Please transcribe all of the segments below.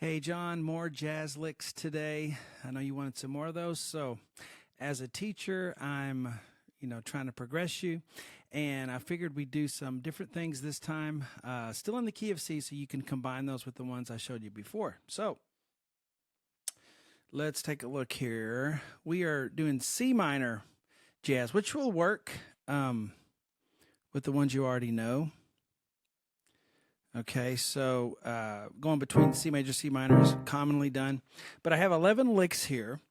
Hey, John, more jazz licks today. I know you wanted some more of those. So, as a teacher, I'm, trying to progress you. And I figured we'd do some different things this time, still in the key of C, so you can combine those with the ones I showed you before. So, let's take a look here. We are doing C minor jazz, which will work with the ones you already know. Okay, so going between C major, C minor is commonly done. But I have 11 licks here,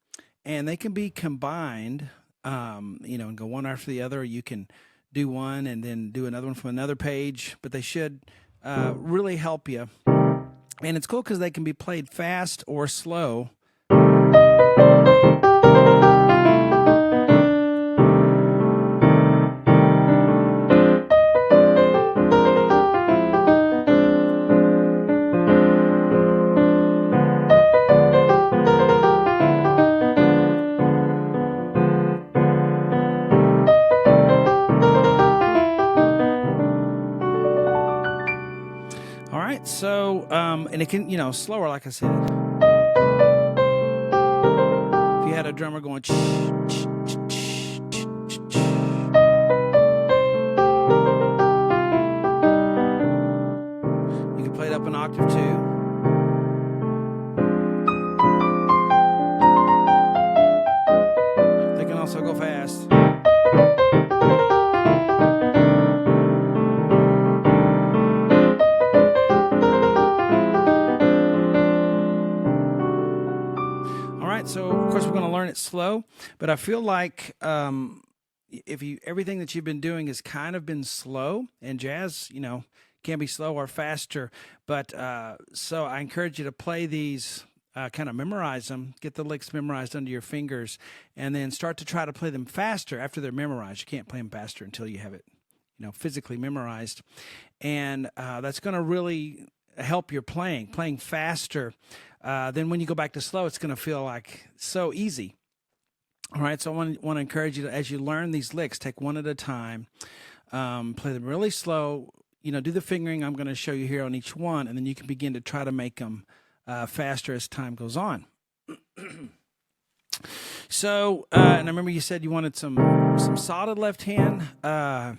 and they can be combined, and go one after the other. Or you can do one and then do another one from another page, but they should really help you. And it's cool because they can be played fast or slow. All right, so, and it can, slower, like I said. If you had a drummer going, you can play it up an octave too. They can also go fast. So, of course, we're going to learn it slow, but I feel like everything that you've been doing has kind of been slow, and jazz, can be slow or faster. But so I encourage you to play these, kind of memorize them, get the licks memorized under your fingers, and then start to try to play them faster after they're memorized. You can't play them faster until you have it, physically memorized, and that's going to really help your playing faster. Then when you go back to slow, it's going to feel like so easy. All right, so I want to encourage you to, as you learn these licks, take one at a time, play them really slow, do the fingering I'm going to show you here on each one, and then you can begin to try to make them faster as time goes on. So, and I remember you said you wanted some solid left hand. I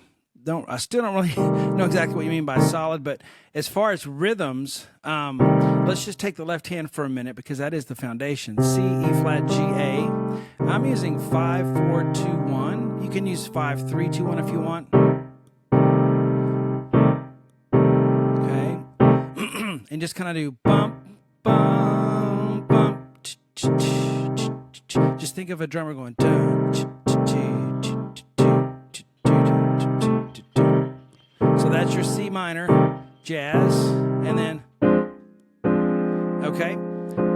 still don't really know exactly what you mean by solid, but as far as rhythms, let's just take the left hand for a minute because that is the foundation. C, E flat, G, A. I'm using 5, 4, 2, 1. You can use 5, 3, 2, 1 if you want. Okay. And just kind of do bump, bump, bump. Just think of a drummer going dun, so that's your C minor jazz, and then, okay,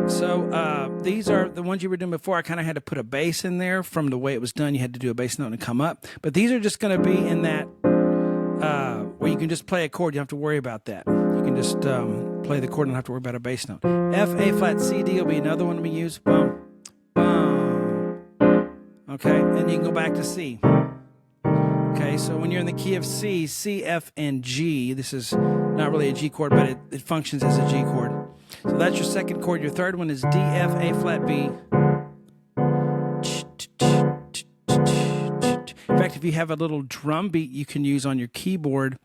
so these are the ones you were doing before. I kind of had to put a bass in there from the way it was done. You had to do a bass note and come up, but these are just going to be in that, where you can just play a chord. You don't have to worry about that. You can just play the chord and don't have to worry about a bass note. F, A flat, C, D will be another one we use. Bum, bum. Okay, and you can go back to C. Okay, so when you're in the key of C, C, F, and G, this is not really a G chord, but it functions as a G chord. So that's your second chord. Your third one is D, F, A flat, B. In fact, if you have a little drum beat you can use on your keyboard,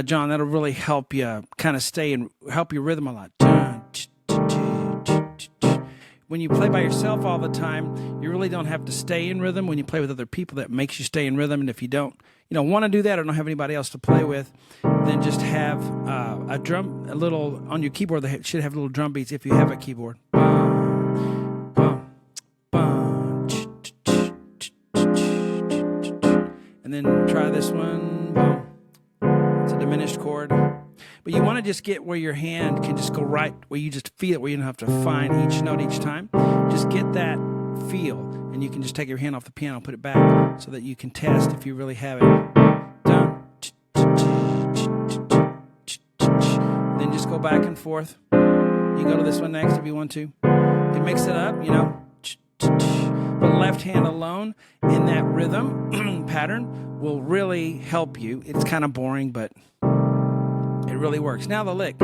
John, that'll really help you kind of stay and help your rhythm a lot. When you play by yourself all the time, you really don't have to stay in rhythm. When you play with other people, that makes you stay in rhythm. And if you don't, want to do that or don't have anybody else to play with, then just have a little on your keyboard that should have little drum beats if you have a keyboard. Bum, bum, bum, and then try this one. Bum. It's a diminished chord. But you want to just get where your hand can just go right, where you just feel it, where you don't have to find each note each time. Just get that feel, and you can just take your hand off the piano and put it back so that you can test if you really have it. Then just go back and forth. You go to this one next if you want to. You can mix it up, But left hand alone in that rhythm pattern will really help you. It's kind of boring, but it really works. Now the lick.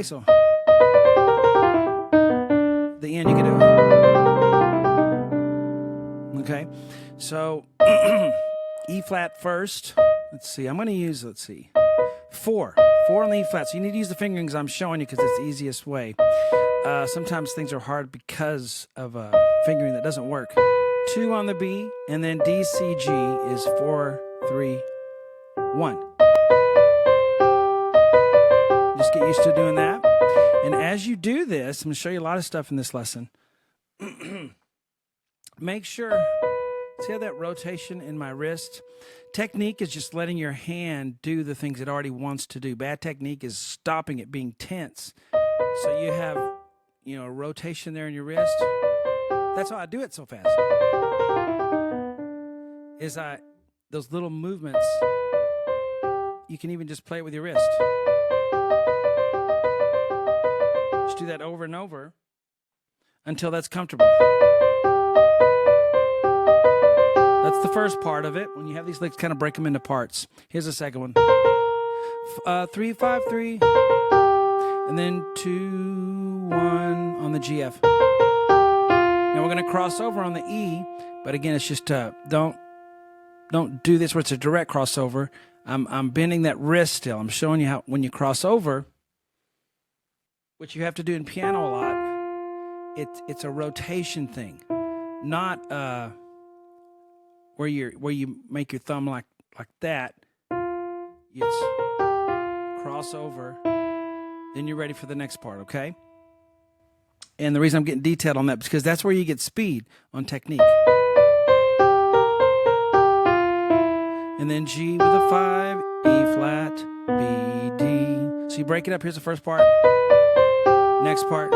so the end you can do. Okay, so E flat first. Let's see, I'm going to use, let's see, 4 on the E flat. So you need to use the fingerings I'm showing you because it's the easiest way. Sometimes things are hard because of fingering that doesn't work. 2 on the B, and then D, C, G is 4, 3, 1. Just get used to doing that. And as you do this, I'm going to show you a lot of stuff in this lesson. Make sure, see how that rotation in my wrist? Technique is just letting your hand do the things it already wants to do. Bad technique is stopping it, being tense. So you have, you know, a rotation there in your wrist. That's how I do it so fast. Those little movements, you can even just play it with your wrist. Just do that over and over until that's comfortable. That's the first part of it. When you have these licks, kind of break them into parts. Here's the second one. 3, 5, 3. And then 2, 1 on the GF. Now we're going to cross over on the E. But again, it's just don't do this where it's a direct crossover. I'm bending that wrist still. I'm showing you how when you cross over, which you have to do in piano a lot, it's a rotation thing, not where you make your thumb like that. It's crossover, then you're ready for the next part, okay? And the reason I'm getting detailed on that is because that's where you get speed on technique. And then G with a 5, E flat, B, D. So you break it up. Here's the first part. Next part.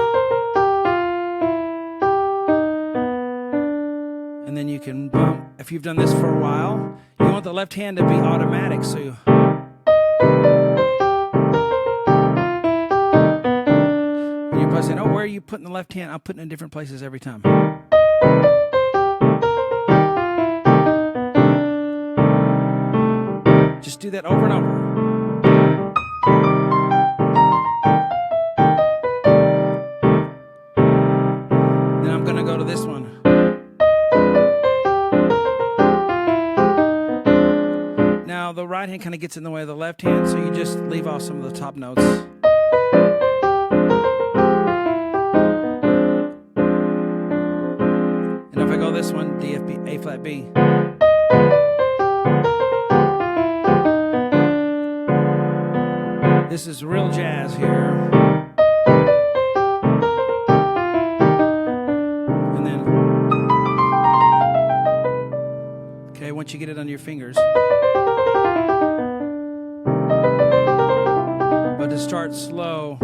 And then you can bump. If you've done this for a while, you want the left hand to be automatic. So you... And you're probably saying, oh, where are you putting the left hand? I'm putting it in different places every time. Just do that over and over. Then I'm going to go to this one. Now the right hand kind of gets in the way of the left hand, so you just leave off some of the top notes. And if I go this one, D, F, B, A flat, B. This is real jazz here. And then, okay, once you get it under your fingers. But to start slow.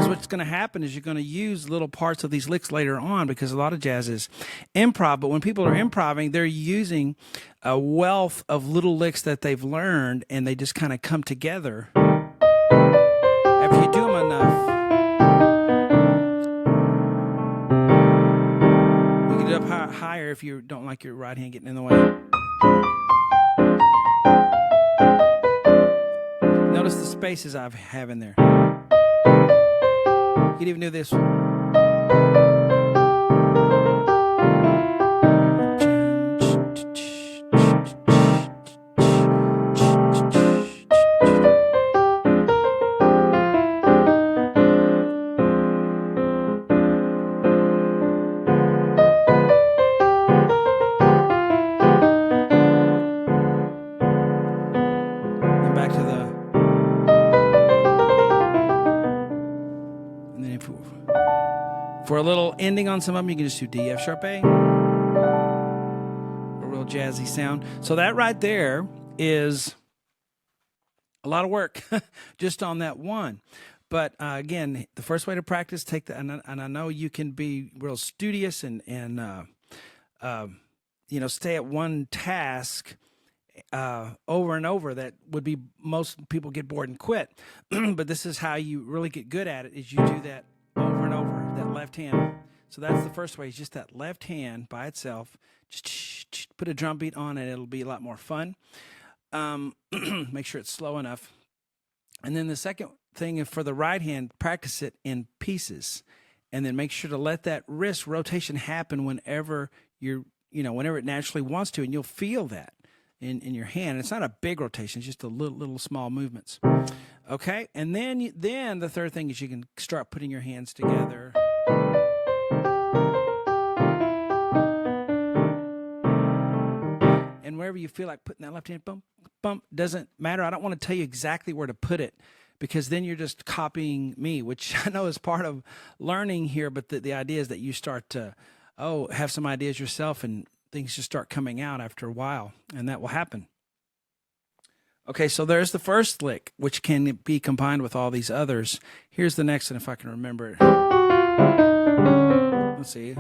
What's going to happen is you're going to use little parts of these licks later on, because a lot of jazz is improv. But when people are improving, they're using a wealth of little licks that they've learned, and they just kind of come together. After you do them enough, you get it up higher if you don't like your right hand getting in the way. Notice the spaces I have in there. You can even do this. And back to the... For a little ending on some of them, you can just do D, F sharp, A. A real jazzy sound. So that right there is a lot of work just on that one. But again, the first way to practice, take the, and I know you can be real studious and you know, stay at one task over and over. That would be, most people get bored and quit. But this is how you really get good at it, is you do that over and over, that left hand. So that's the first way, is just that left hand by itself. Just put a drum beat on it. It'll be a lot more fun. Make sure it's slow enough. And then the second thing is for the right hand, practice it in pieces. And then make sure to let that wrist rotation happen whenever whenever it naturally wants to, and you'll feel that in your hand. It's not a big rotation, it's just a little small movements. Okay, and then the third thing is you can start putting your hands together. And wherever you feel like putting that left hand, bump, bump, doesn't matter. I don't want to tell you exactly where to put it, because then you're just copying me, which I know is part of learning here, but the idea is that you start to, have some ideas yourself, and things just start coming out after a while, and that will happen. Okay, so there's the first lick, which can be combined with all these others. Here's the next one, if I can remember it. Let's see. Okay,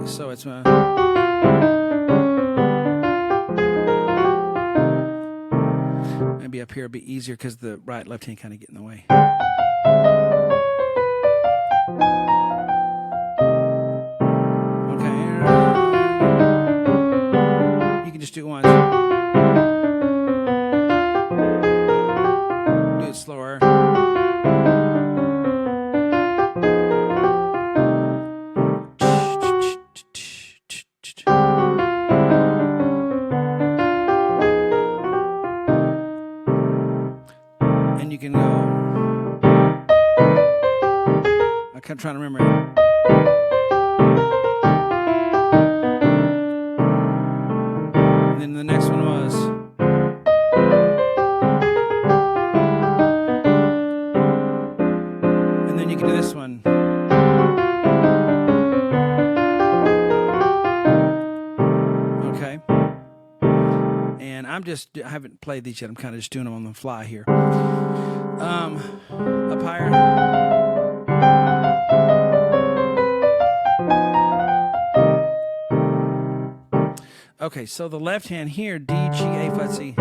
so it's maybe up here it'd be easier because the right, left hand kind of get in the way. Just do it once. Do it slower. And you can go. I kept trying to remember it. And the next one was. And then you can do this one. Okay. And I haven't played these yet. I'm kind of just doing them on the fly here. Up higher. Okay, so the left hand here, D, G, A flat, C.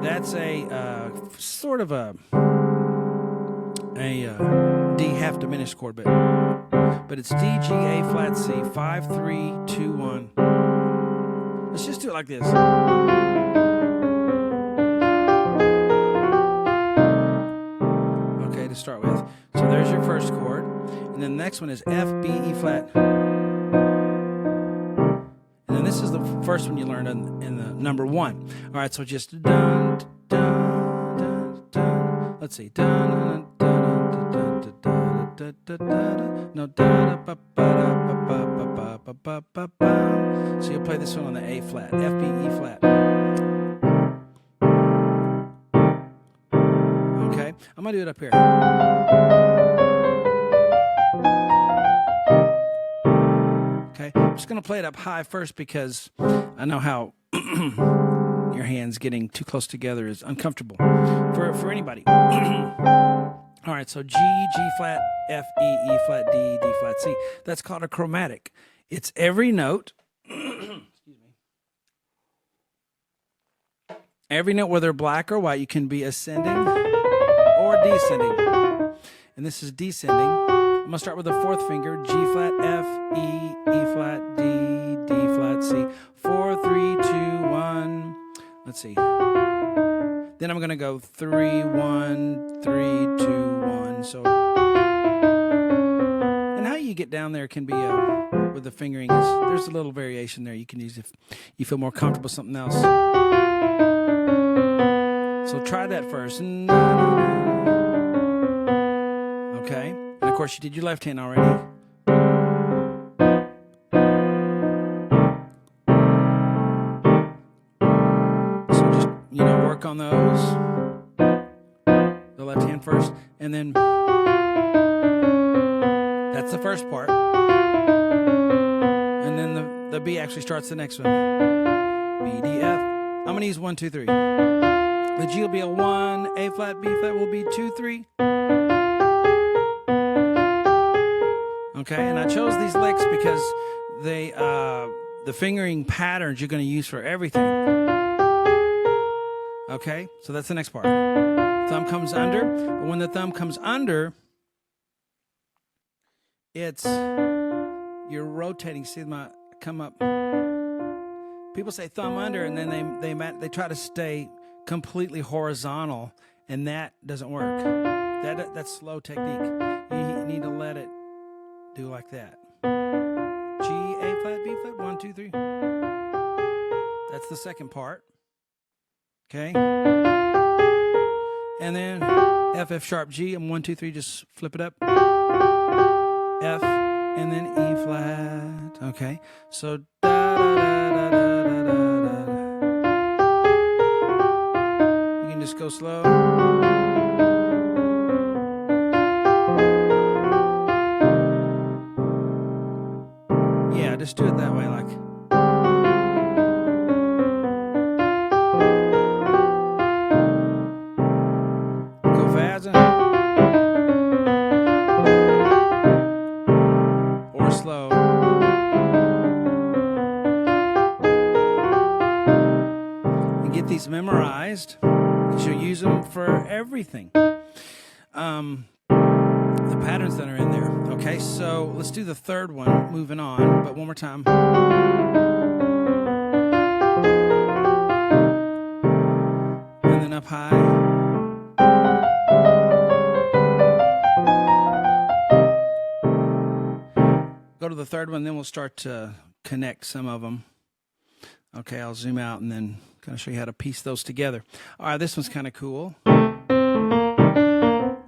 That's a sort of a D half diminished chord, but it's D, G, A flat, C, 5, 3, 2, 1. Let's just do it like this. Okay, to start with. So there's your first chord, and then the next one is F, B, E flat. And this is the first one you learned in the number 1. All right, so just dun, dun, dun, dun. Let's see. Dun, dun, dun, dun, dun, dun, dun, dun. No, da, ba, ba, ba, ba, ba, ba, ba, ba, ba. So you'll play this one on the A flat, F, B, E flat. Okay, I'm gonna do it up here. Okay, I'm just going to play it up high first because I know how your hands getting too close together is uncomfortable for anybody. All right, so G, G flat, F, E, E flat, D, D flat, C. That's called a chromatic. It's every note. Excuse me. Every note, whether black or white, you can be ascending or descending. And this is descending. I'm going to start with the fourth finger, G flat, F, E, E flat, D, D flat, C. 4, 3, 2, 1. Let's see. Then I'm going to go 3, 1, 3, 2, 1. So, and how you get down there can be with the fingering. There's a little variation there you can use if you feel more comfortable with something else. So try that first. Okay. And of course, you did your left hand already. So just, work on those. The left hand first. And then that's the first part. And then the B actually starts the next one. B, D, F. I'm going to use 1, 2, 3. The G will be a 1, A flat, B flat will be 2, 3. Okay, and I chose these licks because they, the fingering patterns you're going to use for everything. Okay, so that's the next part. Thumb comes under, but when the thumb comes under, It's you're rotating. See my come up. People say thumb under, and then they try to stay completely horizontal, and that doesn't work. That's slow technique. You need to let it do like that. G, A flat, B flat, 1, 2, 3. That's the second part. Okay. And then F, F sharp, G, and 1, 2, 3, just flip it up. F, and then E flat. Okay. So da da da da da da da. You can just go slow. Yeah, just do it that way, like. Go faster. Or slow. And get these memorized, because you'll use them for everything. The patterns that are in there. Okay, so let's do the third one, moving on, but one more time. And then up high. Go to the third one, then we'll start to connect some of them. Okay, I'll zoom out and then kind of show you how to piece those together. All right, this one's kind of cool.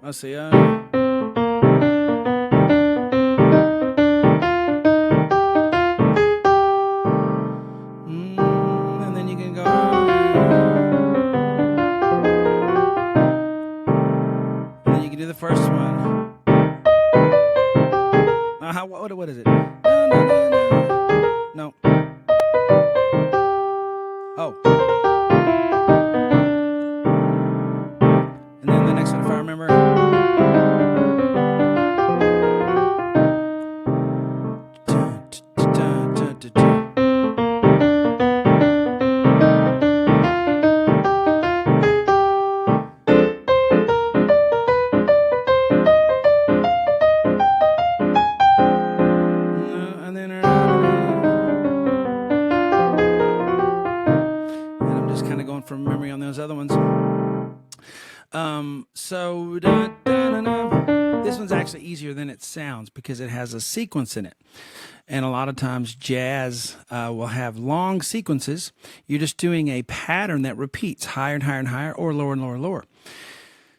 Let's see. And then you can go. And then you can do the first one. What is it? No. Oh. And then the next one, if I remember. From memory on those other ones. So this one's actually easier than it sounds because it has a sequence in it. And a lot of times jazz will have long sequences. You're just doing a pattern that repeats higher and higher and higher, or lower and lower and lower.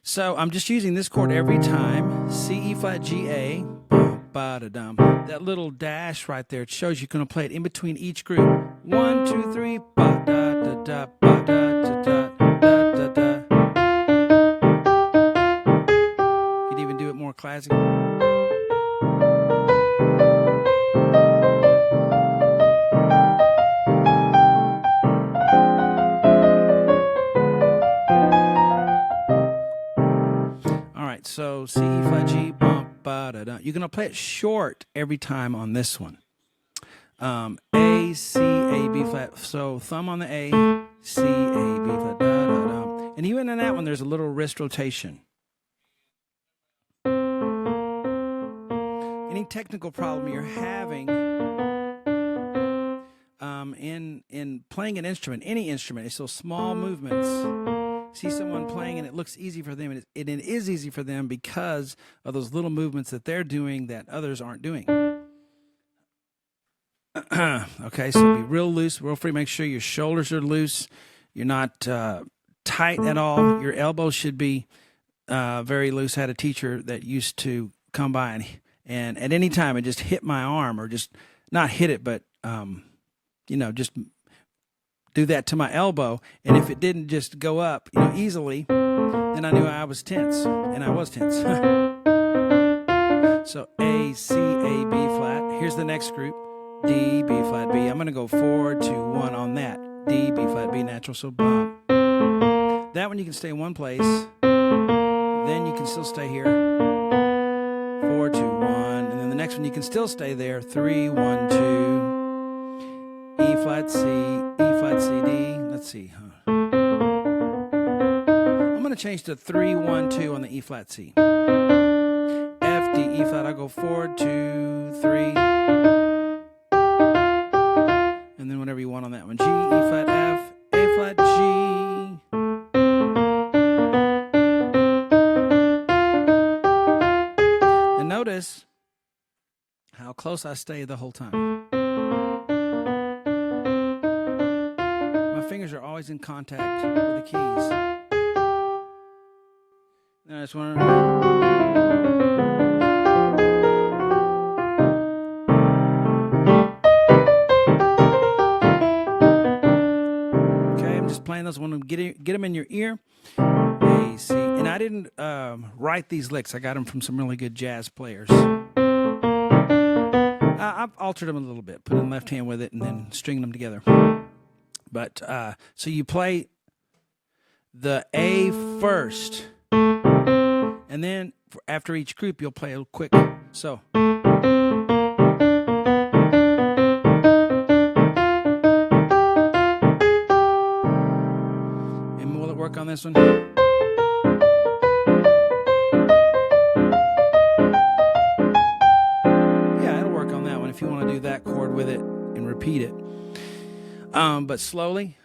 So I'm just using this chord every time. C, E flat, G, A. Ba-da-dum. That little dash right there, it shows you're going to play it in between each group. 1, 2, 3, ba-da-da-da, ba-da-da-da, da-da-da. You could even do it more classic. All right, so C, E flat, G, bump. You're going to play it short every time on this one. A, C, A, B flat. So thumb on the A, C, A, B flat, da, da, da. And even in that one, there's a little wrist rotation. Any technical problem you're having in playing an instrument, any instrument, it's those small movements. See someone playing and it looks easy for them, and it is easy for them because of those little movements that they're doing that others aren't doing. Okay, so be real loose, real free. Make sure your shoulders are loose. You're not tight at all. Your elbows should be very loose. I had a teacher that used to come by and at any time it just hit my arm, or just not hit it, but just do that to my elbow, and if it didn't just go up, easily, then I knew I was tense, and I was tense. So A, C, A, B flat. Here's the next group. D, B flat, B. I'm going to go 4, 2, 1 on that. D, B flat, B natural, so bump. That one you can stay in one place. Then you can still stay here. 4, 2, 1. And then the next one you can still stay there. 3, 1, 2. E flat, C, D. Let's see. I'm going to change to 3, 1, 2 on the E flat, C. F, D, E flat, I'll go 4, 2, 3. And then whatever you want on that one. G, E flat, F, A flat, G. And notice how close I stay the whole time. My fingers are always in contact with the keys. And I just want to... playing those. I want to get them in your ear. A, C. And I didn't write these licks. I got them from some really good jazz players. I've altered them a little bit, put in left hand with it, and then stringing them together. But so you play the A first, and then after each group, you'll play a quick. So. Work on this one. Yeah, it'll work on that one if you want to do that chord with it and repeat it. But slowly.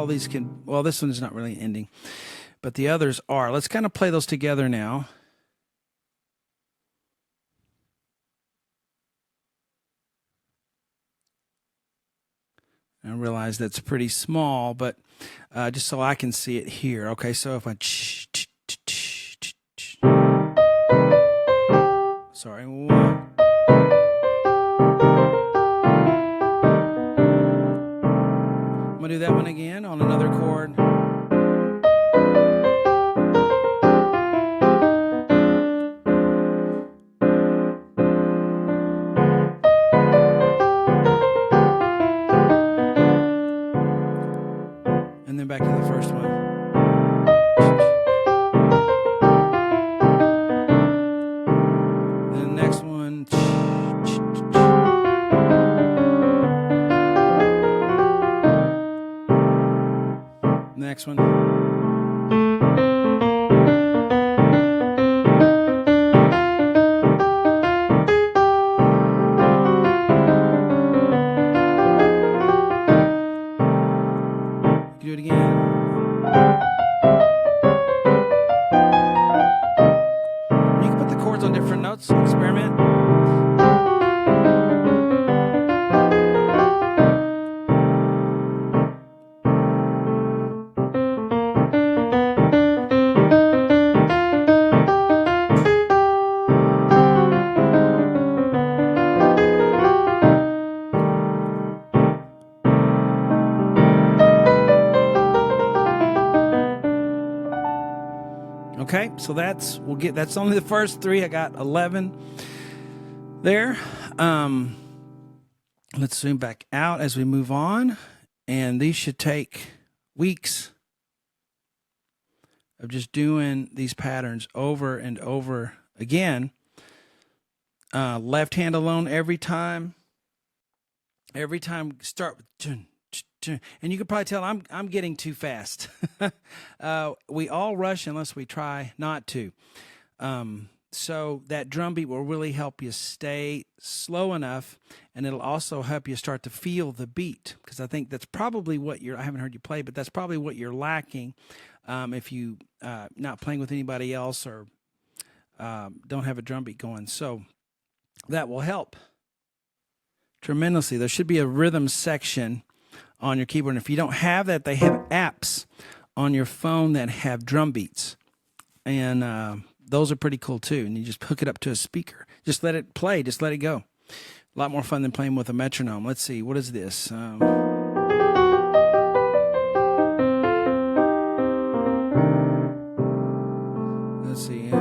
These can, well, this one is not really ending, but the others are. Let's kind of play those together now. I realize that's pretty small, but just so I can see it here. Okay, so if I... Sorry, one. I'm going to do that one again on another chord. And then back to the first one. Then the next one. Next one. Do it again. You can put the chords on different notes. Experiment. Okay, so that's only the first 3. I got 11 there. Let's zoom back out as we move on, and these should take weeks of just doing these patterns over and over again. Left hand alone every time. Every time, start with and you can probably tell I'm getting too fast. We all rush unless we try not to. So that drum beat will really help you stay slow enough, and it'll also help you start to feel the beat, because I think that's probably what I haven't heard you play, but that's probably what you're lacking if you not playing with anybody else or don't have a drum beat going. So that will help tremendously. There should be a rhythm section on your keyboard, and if you don't have that, they have apps on your phone that have drum beats, and those are pretty cool too. And you just hook it up to a speaker, just let it play, just let it go. A lot more fun than playing with a metronome. Let's see, what is this? Let's see.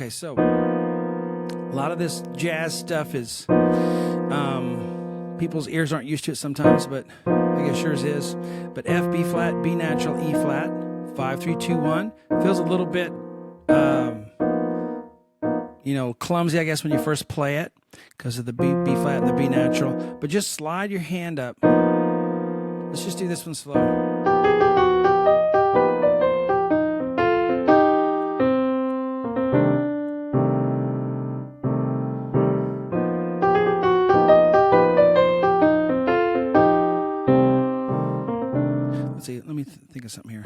Okay, so a lot of this jazz stuff is people's ears aren't used to it sometimes, but I guess yours is. But F, B flat, B natural, E flat, 5, 3, 2, 1. Feels a little bit, clumsy, I guess, when you first play it because of the B flat and the B natural. But just slide your hand up. Let's just do this one slow. Let's see, let me think of something here.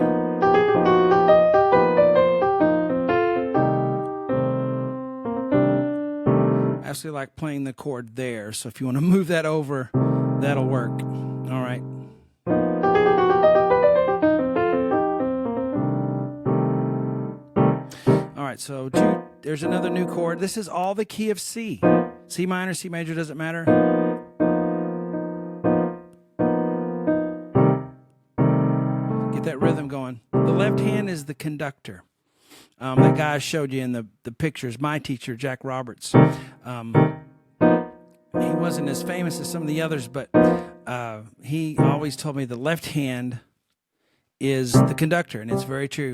I actually like playing the chord there, so if you want to move that over, that'll work. All right. All right, so there's another new chord. This is all the key of C. C minor, C major, doesn't matter. Get that rhythm going. The left hand is the conductor. That guy I showed you in the pictures, my teacher, Jack Roberts. He wasn't as famous as some of the others, but he always told me the left hand is the conductor, and it's very true.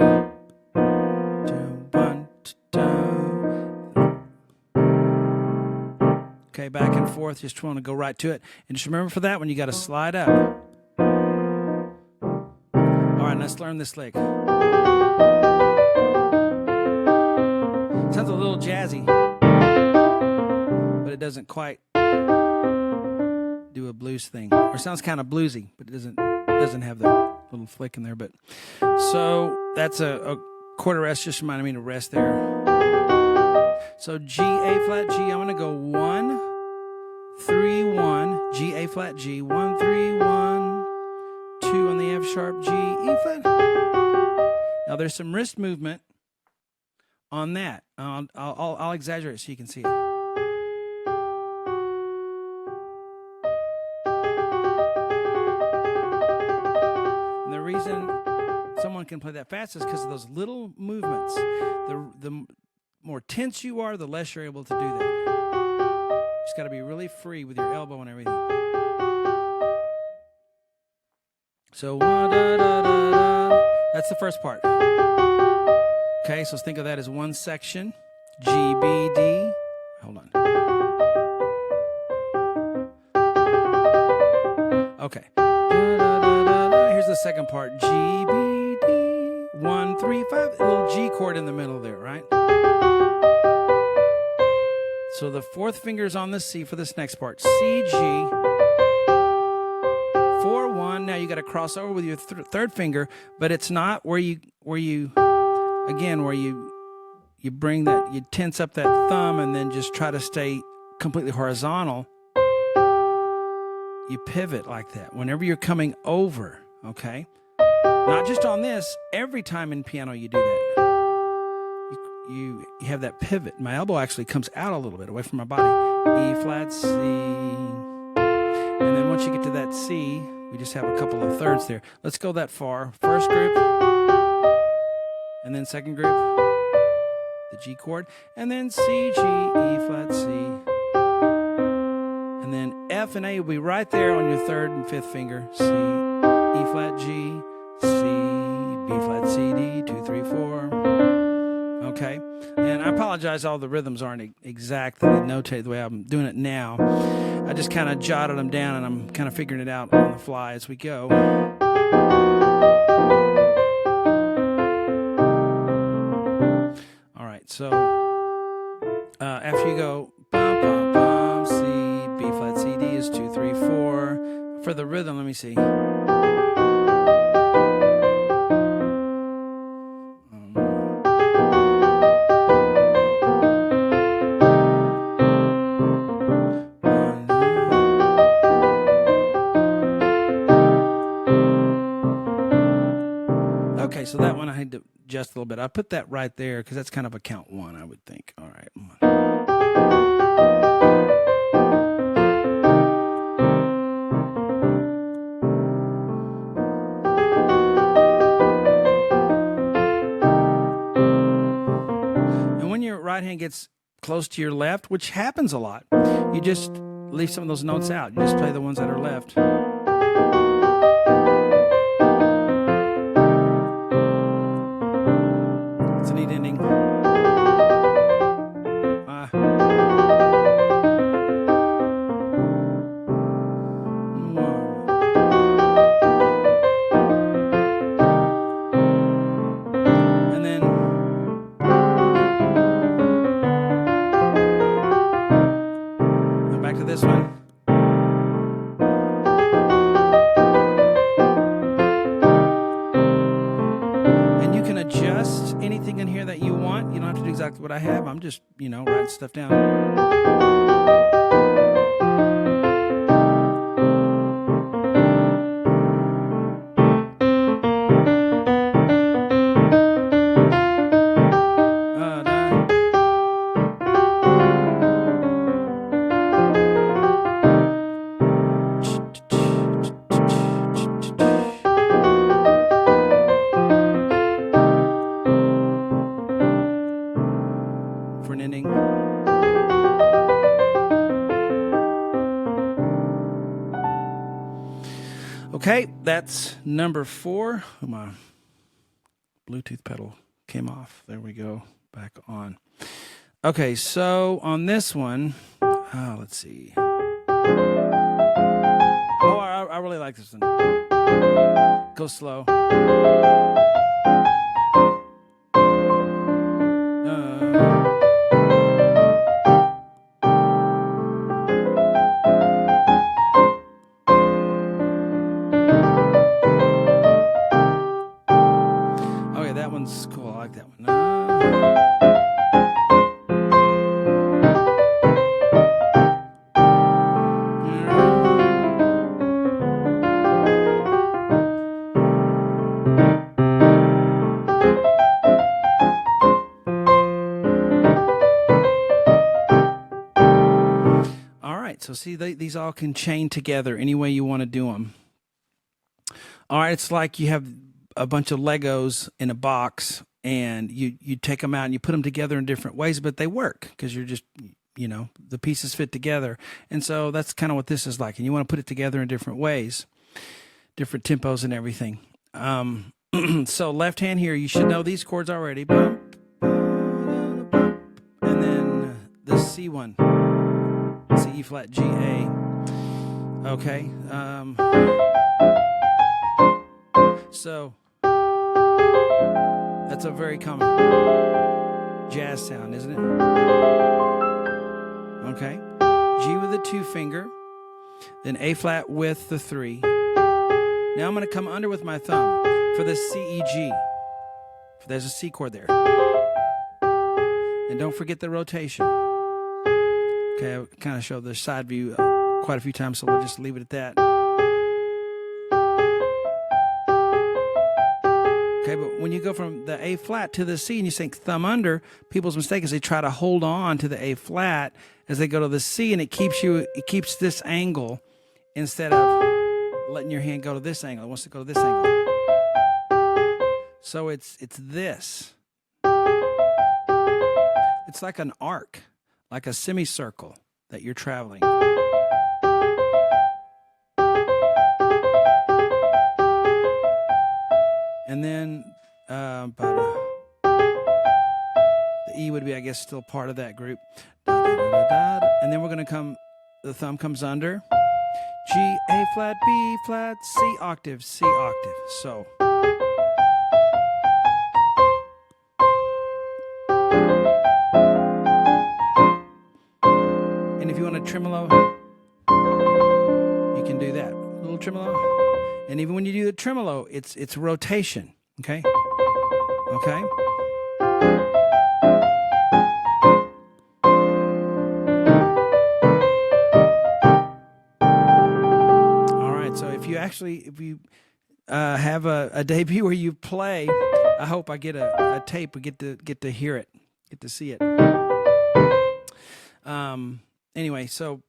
Okay, back and forth. Just want to go right to it. And just remember for that one, you got to slide up. All right, let's learn this lick. Sounds a little jazzy, but it doesn't quite do a blues thing. Or it sounds kind of bluesy, but it doesn't have the little flick in there. But so that's a quarter rest. Just reminded me to rest there. So G, A flat, G. I'm going to go 1, 3, 1, G, A flat, G, 1, 3, 1, 2 on the F sharp, G, E flat. Now there's some wrist movement on that. I'll exaggerate so you can see it. And the reason someone can play that fast is because of those little movements. The more tense you are, the less you're able to do that. You just got to be really free with your elbow and everything. So, that's the first part. Okay, so let's think of that as one section. G, B, D. Hold on. Okay. Here's the second part. G, B, D. 1, 3, 5. A little G chord in the middle there, right? So the fourth finger is on the C for this next part. C, G. 4, 1. Now you got to cross over with your third finger, but it's not where you bring that, you tense up that thumb and then just try to stay completely horizontal. You pivot like that whenever you're coming over, okay? Not just on this, every time in piano you do that. You have that pivot. My elbow actually comes out a little bit away from my body. E flat, C. And then once you get to that C, we just have a couple of thirds there. Let's go that far. First group, and then second group, the G chord, and then C, G, E flat, C. And then F and A will be right there on your third and fifth finger. C, E flat, G, C, B flat, C, D, 2, 3, 4. Okay, and I apologize, all the rhythms aren't exactly notated the way I'm doing it now. I just kind of jotted them down, and I'm kind of figuring it out on the fly as we go. All right, so after you go bum, bum, bum, C, B flat, C, D is 2, 3, 4. For the rhythm, let me see. Okay, so that one I had to adjust a little bit. I put that right there because that's kind of a count 1, I would think. All right. And when your right hand hand gets close to your left, which happens a lot, you just leave some of those notes out. You just play the ones that are left. It's a neat ending. And then back to this one. And you can adjust anything in here that you want. You don't have to do exactly what I have. I'm just, writing stuff down. For an ending. Okay, that's number 4. Oh, my Bluetooth pedal came off. There we go. Back on. Okay, so on this one, let's see. Oh, I really like this one. Go slow. Okay, that one's cool. I like that one. All right, so see, these all can chain together any way you want to do them. All right, it's like you have a bunch of Legos in a box, and you take them out and you put them together in different ways, but they work because you're just, the pieces fit together. And so that's kind of what this is like. And you want to put it together in different ways, different tempos and everything. So left hand here, you should know these chords already. And then the C one, C, E flat, G, A. Okay. So that's a very common jazz sound, isn't it? Okay. G with the 2 finger, then A flat with the 3. Now I'm going to come under with my thumb for the C, E, G. There's a C chord there. And don't forget the rotation. Okay, I kind of showed the side view quite a few times, so we'll just leave it at that. Okay, but when you go from the A flat to the C and you sink thumb under, people's mistake is they try to hold on to the A flat as they go to the C, and it keeps this angle instead of letting your hand go to this angle. It wants to go to this angle. So it's this. It's like an arc, like a semicircle that you're traveling. And then the E would be, I guess, still part of that group. And then we're going to the thumb comes under. G, A flat, B flat, C octave, C octave. So. And if you want a tremolo, you can do that. A little tremolo. And even when you do the tremolo, it's rotation, okay? Okay? All right, so if you have a debut where you play, I hope I get a tape. We get to hear it, get to see it. Anyway, so.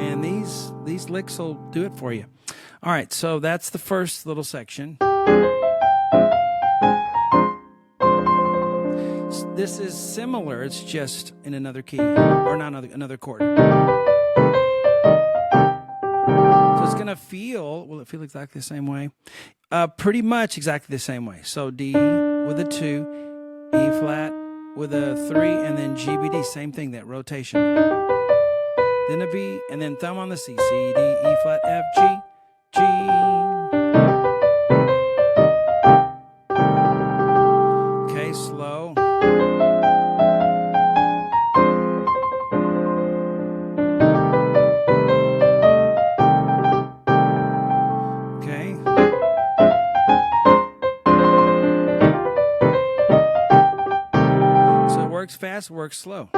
And these licks will do it for you. All right, so that's the first little section. This is similar, it's just in another key, or not another chord. So it's going to feel, will it feel exactly the same way? Pretty much exactly the same way. So D with a 2, E flat with a 3, and then G, B, D, same thing, that rotation. Then a B, and then thumb on the C, C, D, E flat, F, G, G. Okay, slow. Okay. So it works fast, works slow.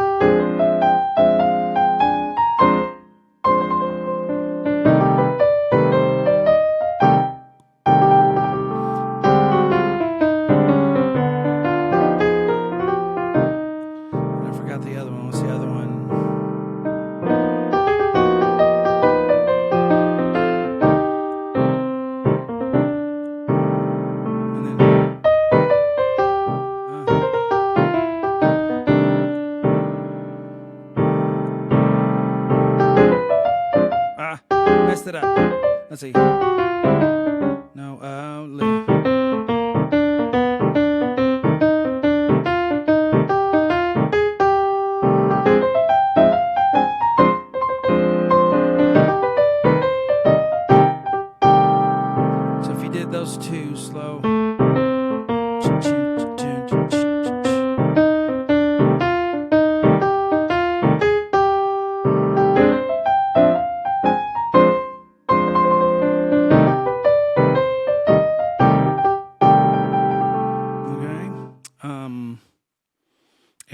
The other one. What's the other one? And then messed it up. Let's see. No, so if you did those two slow.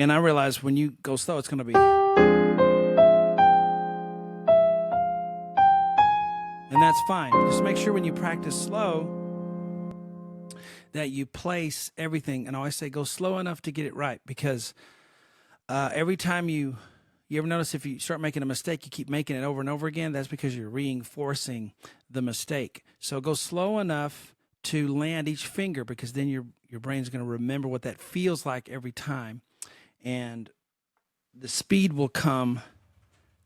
And I realize when you go slow, it's going to be. And that's fine. Just make sure when you practice slow that you place everything. And I always say go slow enough to get it right, because every time you ever notice if you start making a mistake, you keep making it over and over again, that's because you're reinforcing the mistake. So go slow enough to land each finger, because then your brain's going to remember what that feels like every time. And the speed will come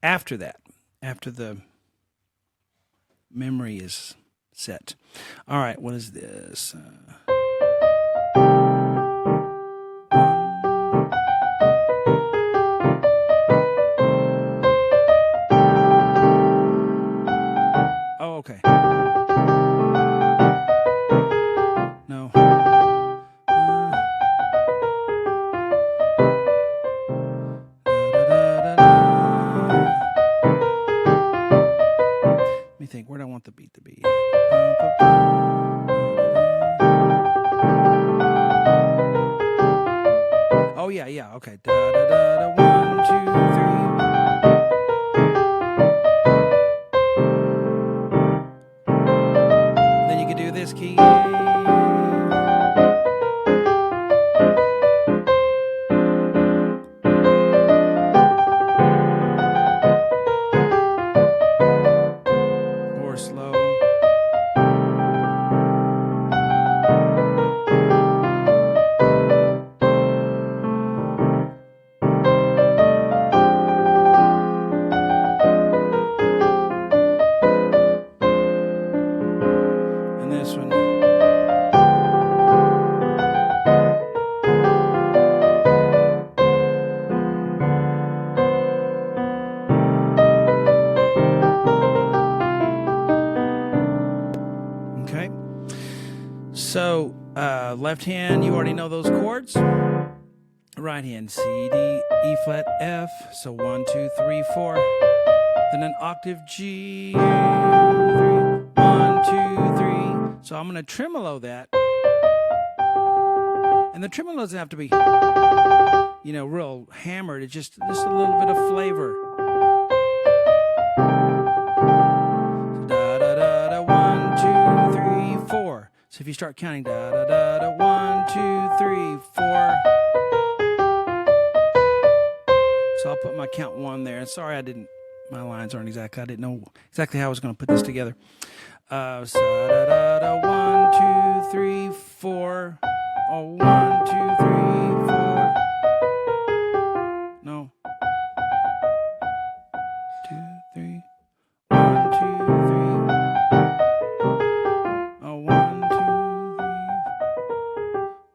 after that, after the memory is set. All right, what is this? Oh, okay. No. Let me think, where do I want the beat to be? Oh, yeah, okay. Da, da, da, da, 1, 2, 3. Then you can do this key. Or slow. This one. Okay. So, left hand, you already know those chords. Right hand, C, D, E flat, F. So 1, 2, 3, 4. Then an octave G. 3, 1, 2, 3. So I'm going to tremolo that. And the tremolo doesn't have to be, real hammered. It's just a little bit of flavor. So da da da da, 1, 2, 3, 4. So if you start counting, da da da da, 1, 2, 3, 4. So I'll put my count 1 there. And sorry, my lines aren't exact. I didn't know exactly how I was going to put this together. Sa da da da, 1, 2, 3, 4. Oh, 1, 2, 3, 4. No. 2, 3. 1, 2, 3. Oh, 1, 2, 3.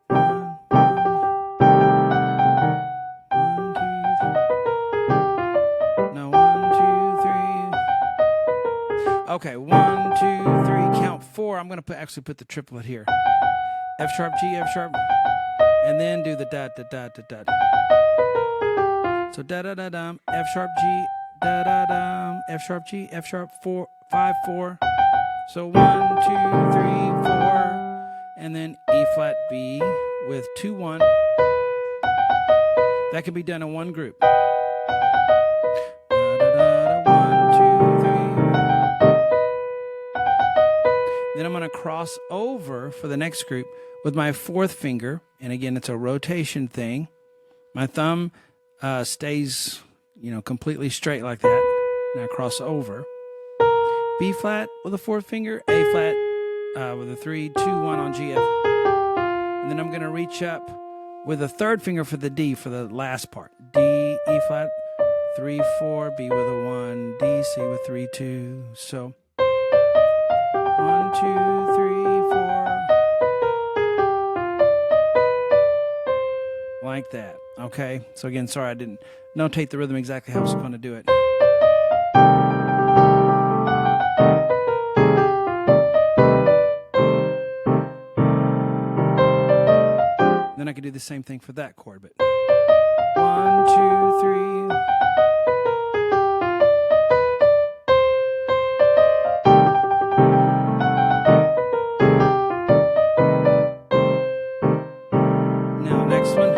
1, 1, 2, 3. No, 1, 2, 3. Okay, 1, 2, 3. Count 4. I'm gonna actually put the triplet here. F sharp, G, F sharp, and then do the da da da da da. So da da da dum, F sharp, G, da da dum, F sharp, G, F sharp, 4, 5, 4. So 1, 2, 3, 4, and then E flat B with 2, 1. That can be done in one group. Da, da, da, da, 1, 2, 3. Then I'm going to cross over for the next group with my fourth finger, and again, it's a rotation thing. My thumb stays, completely straight like that, and I cross over. B flat with a fourth finger, A flat with a 3, 2, 1 on G, F. And then I'm going to reach up with a third finger for the D for the last part. D, E flat, 3, 4, B with a 1, D, C with 3, 2. So 1, 2, 3, 4. Like that. Okay. So again, sorry I didn't notate the rhythm exactly how I was going to do it. Then I could do the same thing for that chord, but 1, 2, 3. Now next one.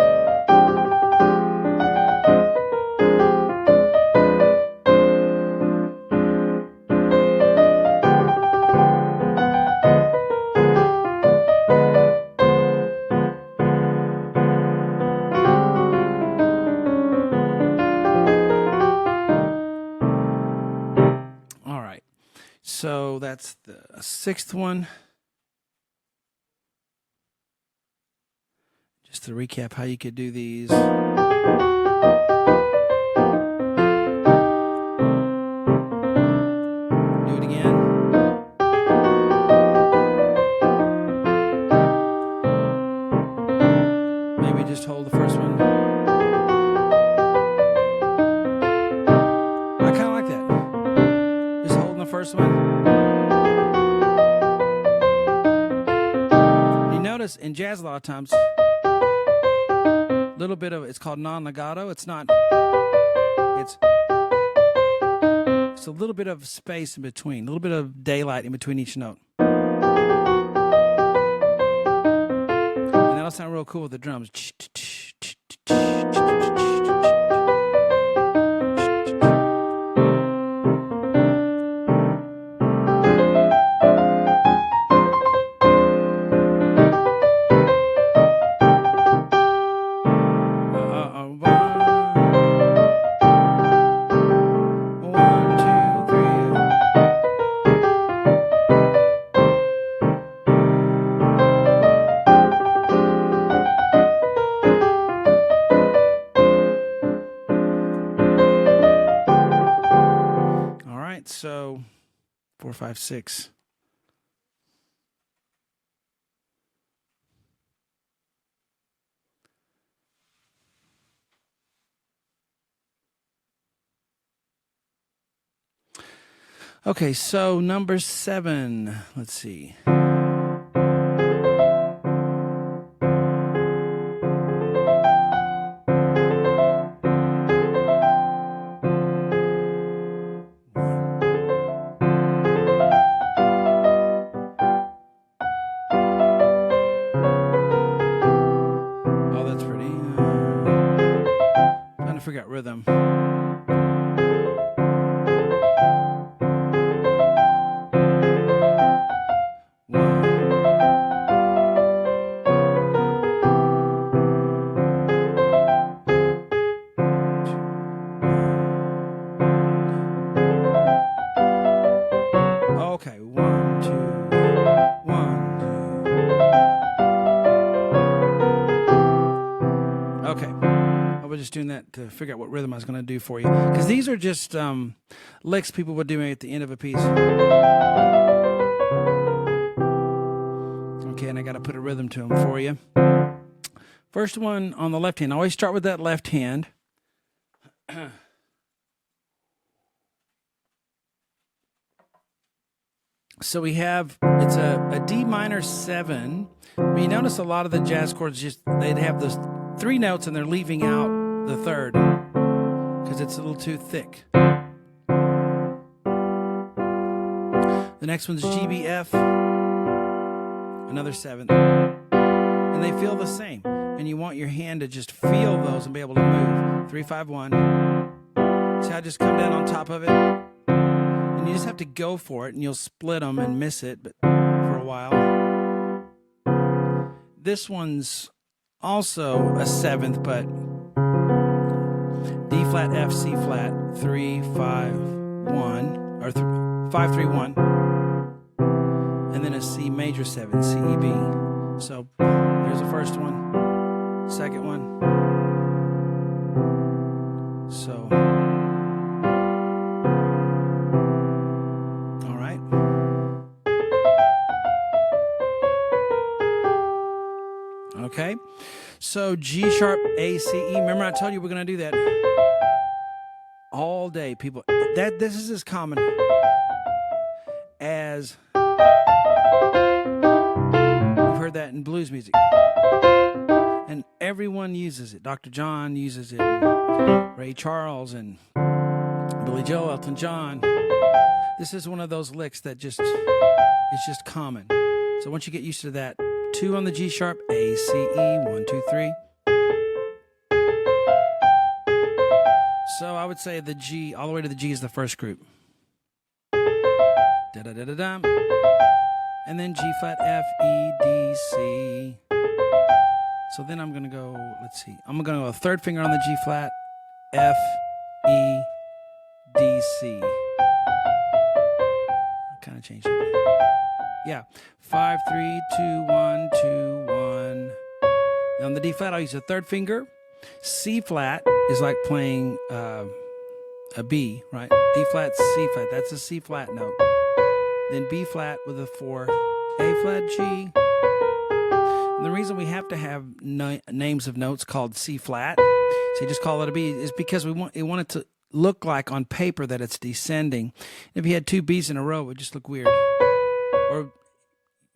So that's the sixth one. Just to recap how you could do these. Do it again. Maybe just hold the first one. I kind of like that. Just holding the first one. Notice in jazz a lot of times, a little bit of it's called non-legato. It's not. It's a little bit of space in between, a little bit of daylight in between each note, and that'll sound real cool with the drums. So 4, 5, 6. Okay, so number 7. Let's see. Figure out rhythm. Okay, 1, 2. Okay. I was just doing that to figure out what rhythm I was going to do for you. Because these are just licks people would do at the end of a piece. Okay, and I got to put a rhythm to them for you. First one on the left hand. I always start with that left hand. So we have, it's a D minor 7. But you notice a lot of the jazz chords, they'd have those 3 notes and they're leaving out the third because it's a little too thick. The next one's G, B, F, another 7th. And they feel the same. And you want your hand to just feel those and be able to move. 3, 5, 1. See how I just come down on top of it? And you just have to go for it, and you'll split them and miss it but for a while. This one's also a 7th, but D flat, F, C flat, 3, 5, 1, or 5, 3, 1, and then a C major 7, C, E, B. So there's the first one, second one. So. Okay, so G sharp, A, C, E. Remember I told you we're going to do that all day, people. This is as common as we've heard that in blues music. And everyone uses it. Dr. John uses it. Ray Charles and Billy Joel, Elton John. This is one of those licks that is just common. So once you get used to that, 2 on the G sharp, A, C, E, 1, 2, 3. So I would say the G, all the way to the G is the first group. Da da da da da. And then G flat, F, E, D, C. So then I'm gonna go, let's see, I'm gonna go a third finger on the G flat, F, E, D, C. I kind of changed it. Yeah, 5, 3, 2, 1, 2, 1. Now on the D flat, I'll use a third finger. C flat is like playing a B, right? D flat, C flat. That's a C flat note. Then B flat with a 4, A flat, G. And the reason we have to have names of notes called C flat, so you just call it a B, is because we want it to look like on paper that it's descending. If you had 2 B's in a row, it would just look weird. Or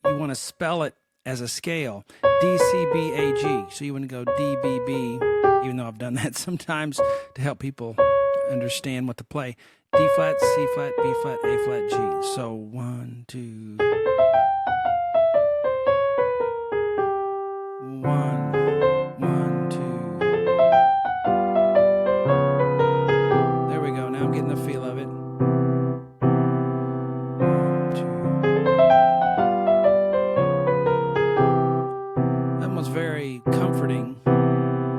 you want to spell it as a scale, D, C, B, A, G. So you wouldn't go D, B, B, even though I've done that sometimes to help people understand what to play. D flat, C flat, B flat, A flat, G. So 1, 2, 1, 1, 2. There we go. Now I'm getting the feel of it. 1, 2. That was very comforting.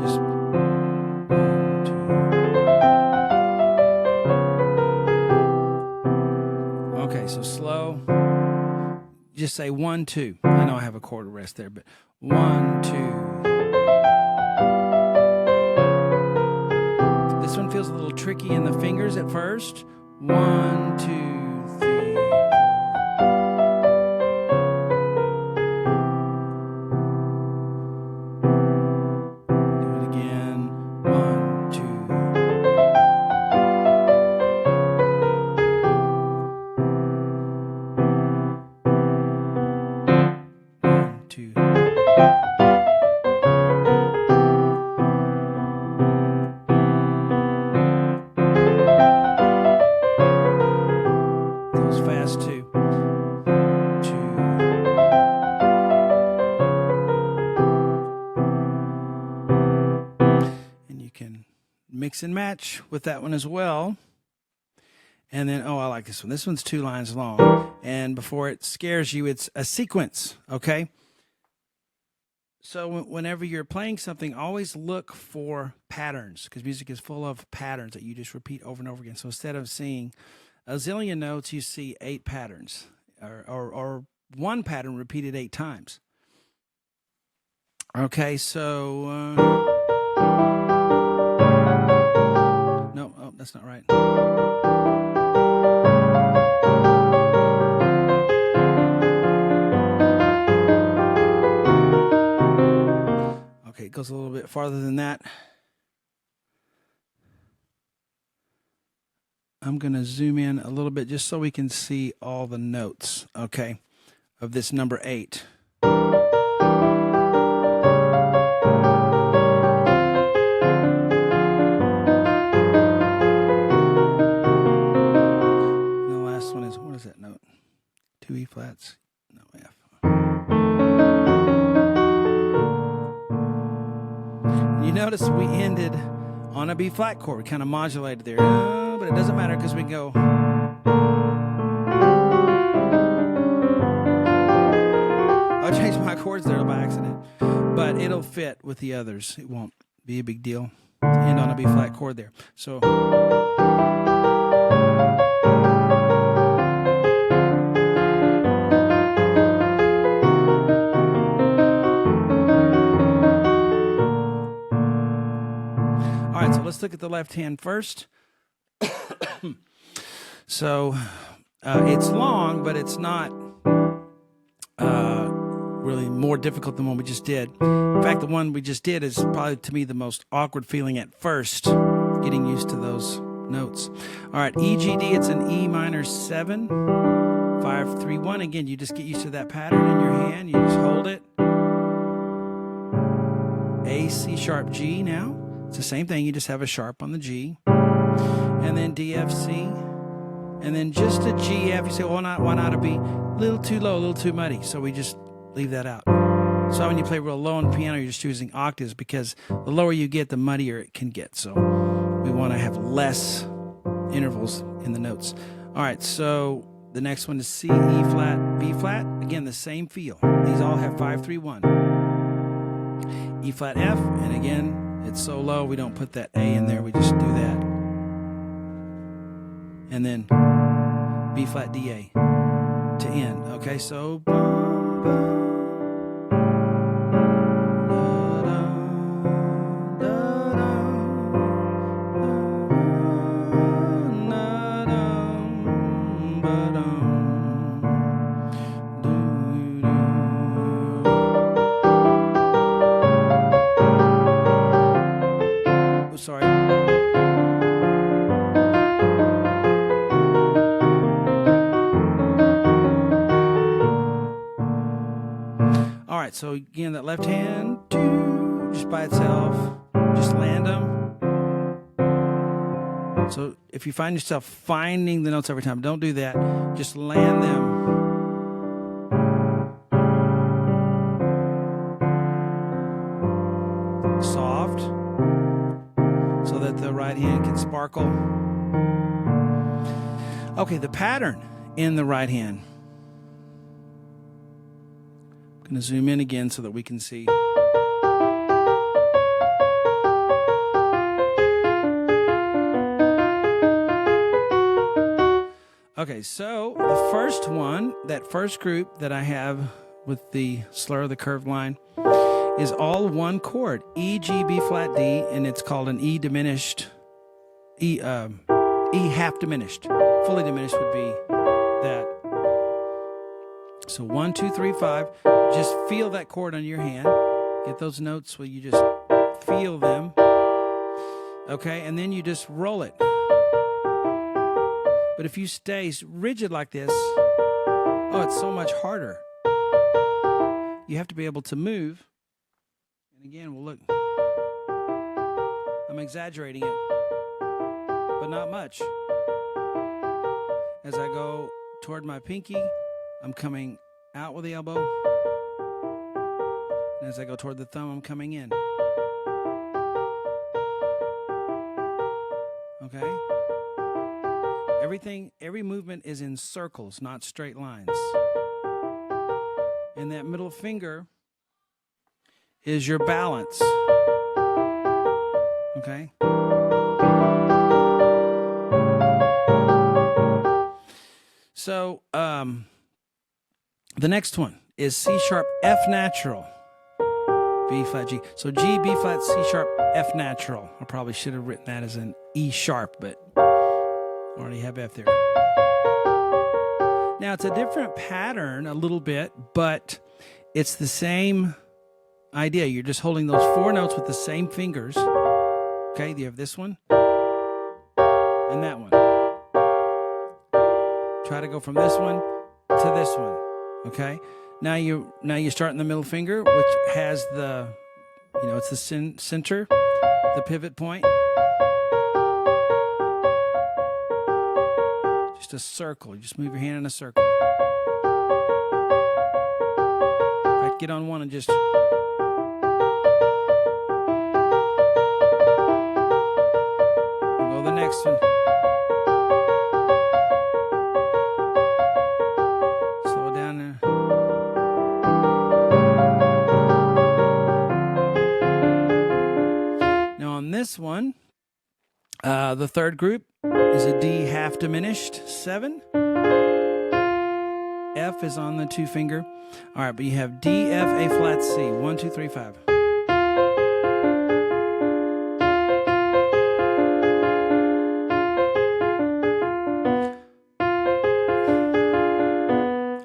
Just 1, 2. Okay, so slow. Just say 1, 2. I know I have a quarter rest there, but 1, 2. This one feels a little tricky in the fingers at first. 1, 2, 3, 4. Do it again. 1, 2. 1, 2. Goes fast too. 2. And you can mix and match with that one as well. And then, oh, I like this one. This one's 2 lines long. And before it scares you, it's a sequence, okay? So whenever you're playing something, always look for patterns, because music is full of patterns that you just repeat over and over again. So instead of seeing a zillion notes, you see 8 patterns, or one pattern repeated 8 times. Okay, so No, oh, that's not right. Okay, it goes a little bit farther than that. I'm going to zoom in a little bit just so we can see all the notes, okay, of this number 8. And the last one is, what is that note? 2 E flats? No, F. You notice we ended on a B flat chord. We kind of modulated there, but it doesn't matter because we can go. I changed my chords there by accident, but it'll fit with the others. It won't be a big deal to end on a B flat chord there. So. All right, so let's look at the left hand first. So it's long, but it's not really more difficult than one we just did. In fact, the one we just did is probably, to me, the most awkward feeling at first, getting used to those notes. All right, E, G, D, it's an E minor 7, 5, 3, 1. Again, you just get used to that pattern in your hand. You just hold it. A, C sharp, G now. It's the same thing. You just have a sharp on the G. And then D, F, C. And then just a G, F. You say, well, why not a B? A little too low, a little too muddy. So we just leave that out. So when you play real low on the piano, you're just choosing octaves because the lower you get, the muddier it can get. So we want to have less intervals in the notes. All right, so the next one is C, E flat, B flat. Again, the same feel. These all have 5, 3, 1. E flat, F, and again, it's so low we don't put that A in there. We just do that. And then B flat, D, A to end. Okay, so. Sorry. All right, so again, that left hand, just by itself, just land them. So if you find yourself finding the notes every time, don't do that. Just land them. Soft, so that the right hand can sparkle. Okay, the pattern in the right hand. I'm going to zoom in again so that we can see. Okay, so the first one, that first group that I have with the slur of the curved line, is all one chord, E, G, B flat, D, and it's called an E diminished, E half diminished. Fully diminished would be that. So 1, 2, 3, 5. Just feel that chord on your hand. Get those notes where you just feel them. Okay, and then you just roll it. But if you stay rigid like this, oh, it's so much harder. You have to be able to move. And again, well, look, I'm exaggerating it, but not much. As I go toward my pinky, I'm coming out with the elbow. And as I go toward the thumb, I'm coming in. Okay? Every movement is in circles, not straight lines. And that middle finger is your balance. Okay? So, the next one is C sharp, F natural. If B flat, G. So G, B flat, C sharp, F natural. I probably should have written that as an E sharp, but I already have F there. Now it's a different pattern a little bit, but it's the same idea. You're just holding those 4 notes with the same fingers. Okay, you have this one and that one. Try to go from this one to this one. Okay. Now you start in the middle finger, which has the, it's the center, the pivot point. Just a circle. You just move your hand in a circle. In fact, get on one and just. Go the next one. Slow it down there. Now on this one, the third group is a D half diminished 7. F is on the 2 finger. All right, but you have D, F, A flat, C. 1, 2, 3, 5.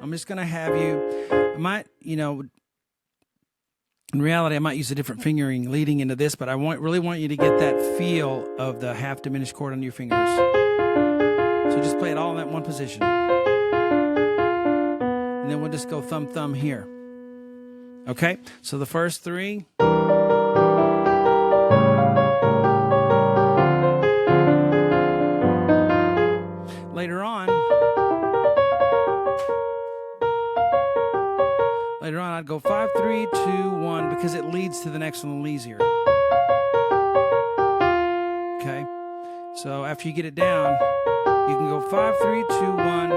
I'm just going to have you, I might, in reality, I might use a different fingering leading into this, but I really want you to get that feel of the half diminished chord on your fingers. So just play it all in that one position. And then we'll just go thumb, thumb here. Okay? So the first 3. Later on, I'd go 5, 3, 2, 1 because it leads to the next one a little easier. Okay? So after you get it down, you can go 5, 3, 2, 1,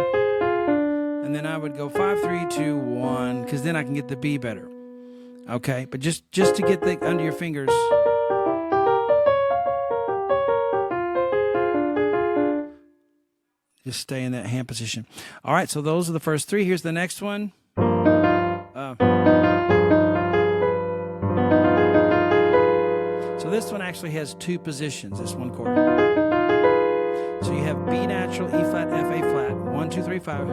and then I would go 5, 3, 2, 1 because then I can get the B better. Okay? But just to get the under your fingers. Just stay in that hand position. All right, so those are the first 3. Here's the next one. So this one actually has 2 positions, this one chord. So you have B natural, E flat, F, A flat, 1, 2, 3, 5.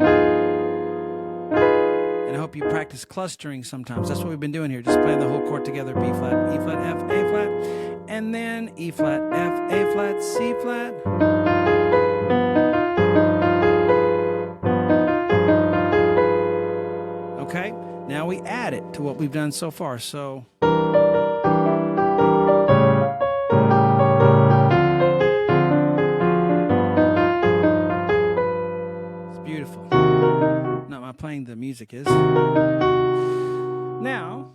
And I hope you practice clustering sometimes. That's what we've been doing here, just playing the whole chord together. B flat, E flat, F, A flat, and then E flat, F, A flat, C flat. Okay, now we add it to what we've done so far. So it's beautiful. Not my playing, the music is. Now,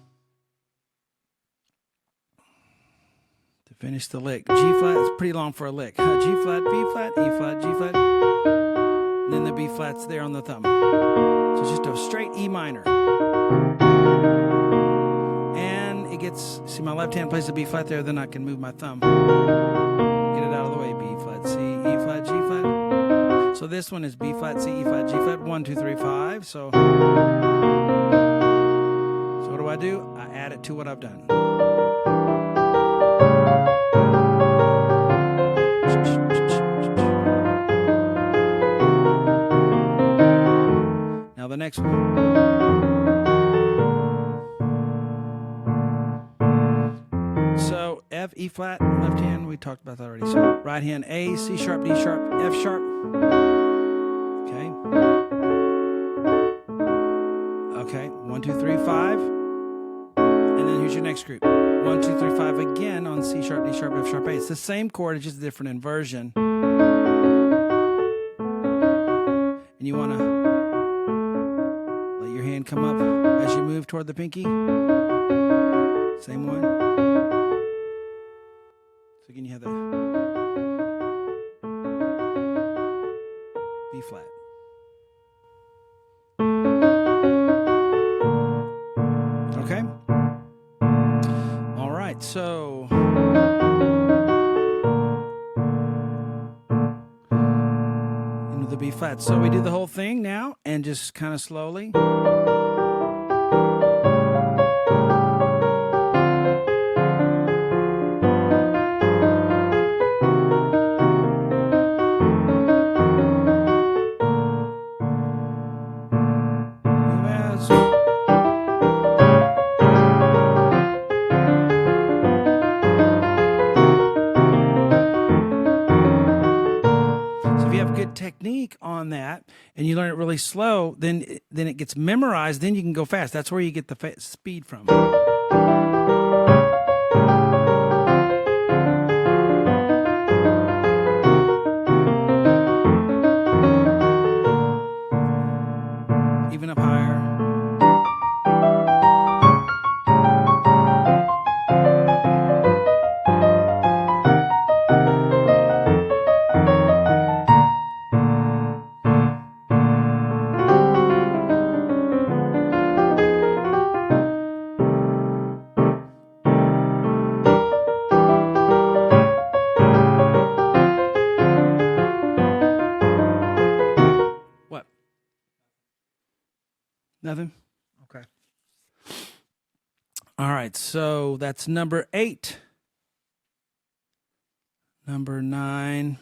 to finish the lick, G flat, it's pretty long for a lick. G flat, B flat, E flat, G flat, and then the B flat's there on the thumb. So it's just a straight E minor. And it gets, see my left hand plays the B flat there, then I can move my thumb. Get it out of the way. B flat, C, E flat, G flat. So this one is B flat, C, E flat, G flat, 1, 2, 3, 5. So what do? I add it to what I've done. Now the next one. So F, E flat, left hand, we talked about that already. So right hand A, C sharp, D sharp, F sharp. Okay. Okay, 1, 2, 3, 5. And then here's your next group. 1, 2, 3, 5 again on C sharp, D sharp, F sharp, A. It's the same chord, it's just a different inversion. And you want to let your hand come up as you move toward the pinky. Same one. So again, you have the B flat. Okay. All right. So into the B flat. So we do the whole thing now, and just kind of slowly. on that and you learn it really slow, then it gets memorized. Then you can go fast. That's where you get the speed from. Even up higher. What? Nothing? Okay. All right, so that's number 8. Number 9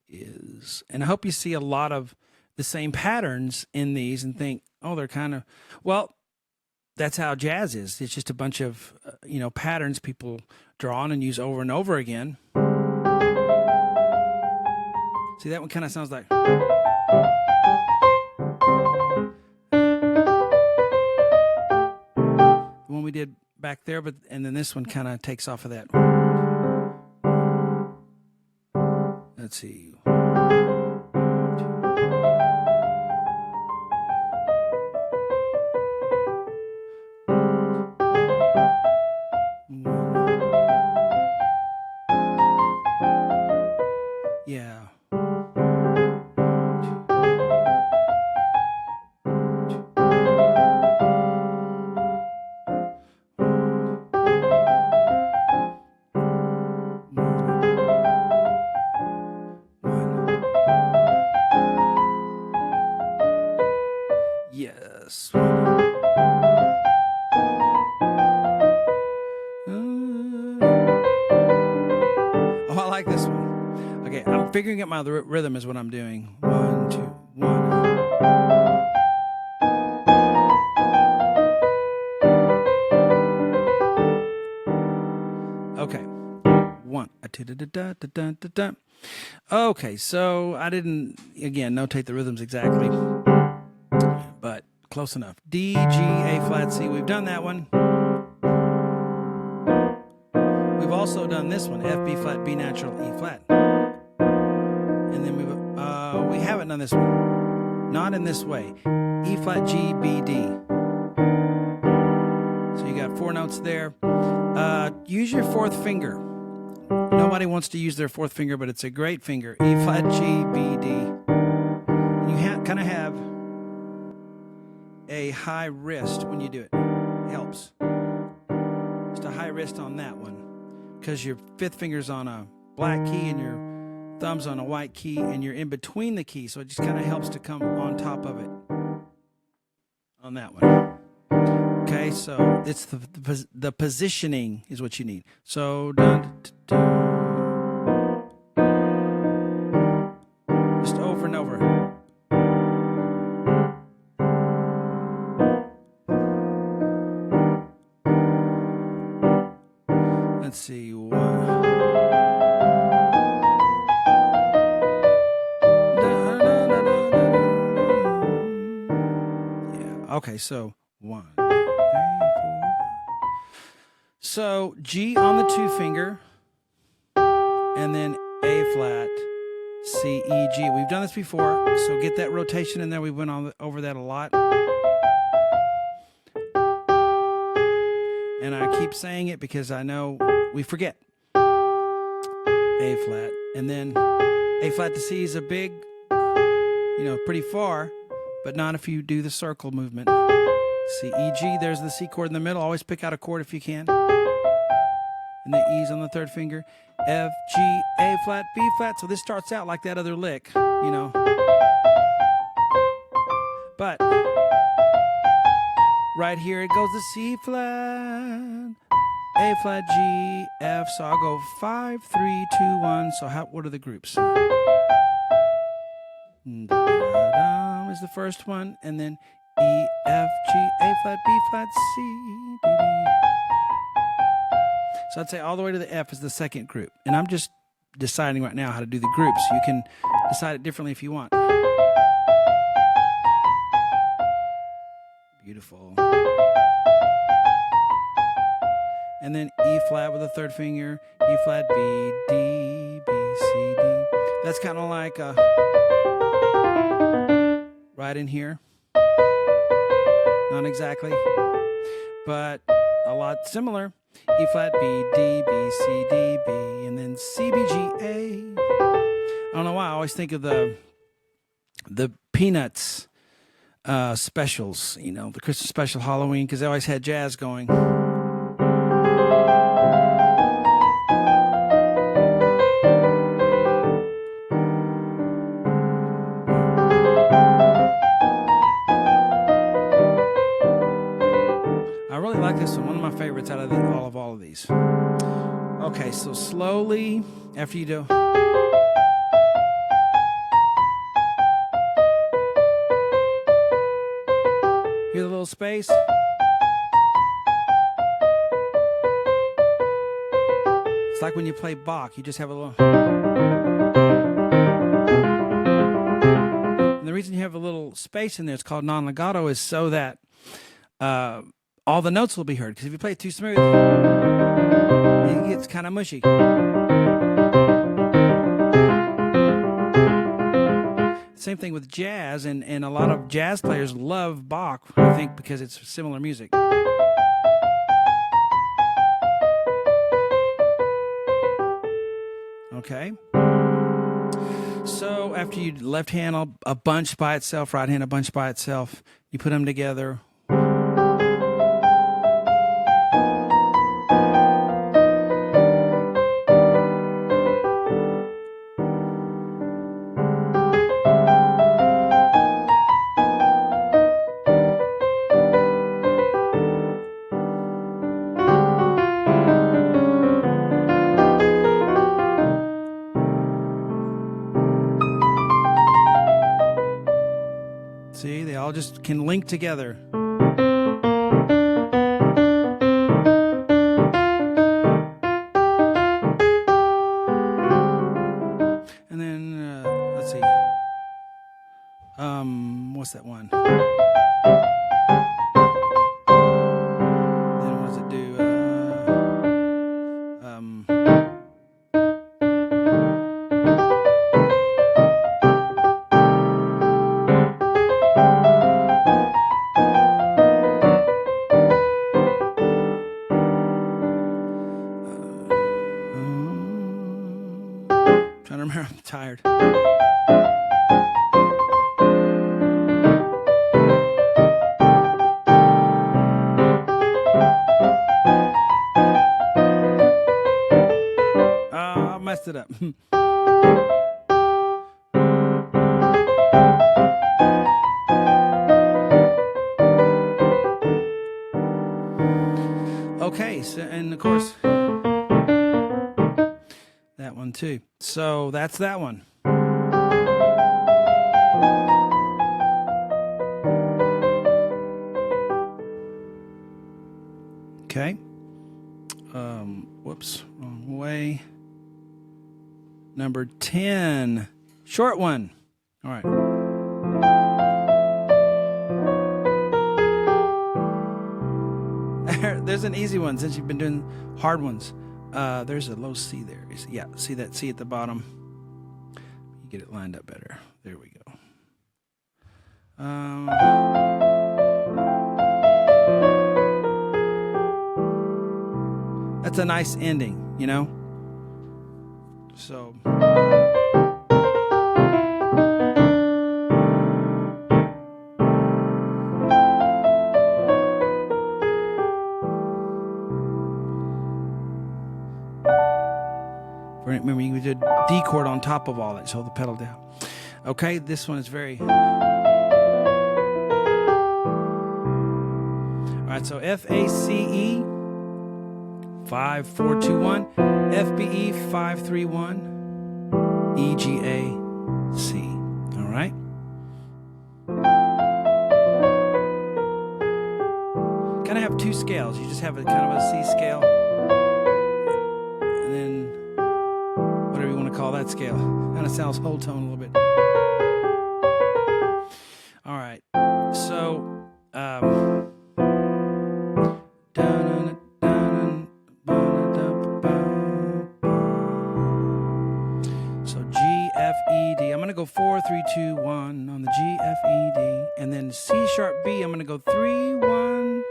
is, and I hope you see a lot of the same patterns in these and think, oh, they're kind of, well, that's how jazz is. It's just a bunch of, patterns people draw on and use over and over again. See, that one kind of sounds like. The one we did back there, and then this one kind of takes off of that. Let's see. Yeah. Yes. Oh, I like this one. Okay, I'm figuring out my rhythm is what I'm doing. 1, 2, 1. Okay. 1. Okay, so I didn't, again, notate the rhythms exactly, but close enough. D, G, A flat, C. We've done that one. We've also done this one, F, B flat, B natural, E flat. And then we haven't done this one. Not in this way. E flat, G, B, D. So you got 4 notes there. Use your 4th finger. Nobody wants to use their 4th finger, but it's a great finger. E flat, G, B, D. And you kind of have a high wrist when you do it. It helps. Just a high wrist on that one. Because your 5th finger's on a black key and your thumb's on a white key and you're in between the keys. So it just kind of helps to come on top of it on that one. Okay, so it's the positioning is what you need. So just over and over. Let's see. 1. Yeah. Okay, so 1, 2, 3, 4. So G on the 2 finger, and then A flat, C, E, G. We've done this before, so get that rotation in there. We went over that a lot. And I keep saying it because I know we forget. A flat, and then A flat to C is a big, pretty far, but not if you do the circle movement. C, E, G, there's the C chord in the middle. Always pick out a chord if you can. And the E's on the 3rd finger. F, G, A flat, B flat. So this starts out like that other lick, But right here it goes to C flat, A flat, G, F. So I'll go 5, 3, 2, 1. So what are the groups? Da-da-da is the first one, and then E, F, G, A flat, B flat, C, D, D. So I'd say all the way to the F is the 2nd group. And I'm just deciding right now how to do the groups. You can decide it differently if you want. Beautiful. And then E flat with the third finger, E flat, B, D, B, C, D. That's kind of like right in here. Not exactly, but a lot similar. E flat, B, D, B, C, D, B, and then C, B, G, A. I don't know why I always think of the Peanuts specials, you know, the Christmas special, Halloween, because they always had jazz going. I really like this one of my favorites out of all of these. Okay, so slowly, after you do... Hear the little space? It's like when you play Bach, you just have a little... And the reason you have a little space in there, it's called non-legato, is so that all the notes will be heard. Because if you play it too smooth, it gets kind of mushy. Same thing with jazz, and a lot of jazz players love Bach, I think, because it's similar music. Okay. So after you left hand a bunch by itself, right hand a bunch by itself, you put them together. See, they all just can link together. And then, let's see. What's that one? Then what does it do? Trying to remember, I'm tired. I messed it up. Okay, so, and of course, that one too. So that's that one. Okay. Whoops, wrong way. Number 10, short one. All right. There's an easy one since you've been doing hard ones. There's a low C there. Yeah, see that C at the bottom? You get it lined up better. There we go. That's a nice ending, you know? So... Remember, you did D chord on top of all that, so hold the pedal down. Okay, this one is very... All right, so F-A-C-E, 5-4-2-1, F-B-E, 5-3-1, E-G-A-C. All right? Kind of have two scales. You just have a kind of a C scale. And then... whatever you want to call that, fret scale. Kind of sounds whole tone a little bit. All right. So, so G, F, E, D. I'm going to go 4, 3, 2, 1 on the G, F, E, D. And then C sharp B, I'm going to go 3, 1,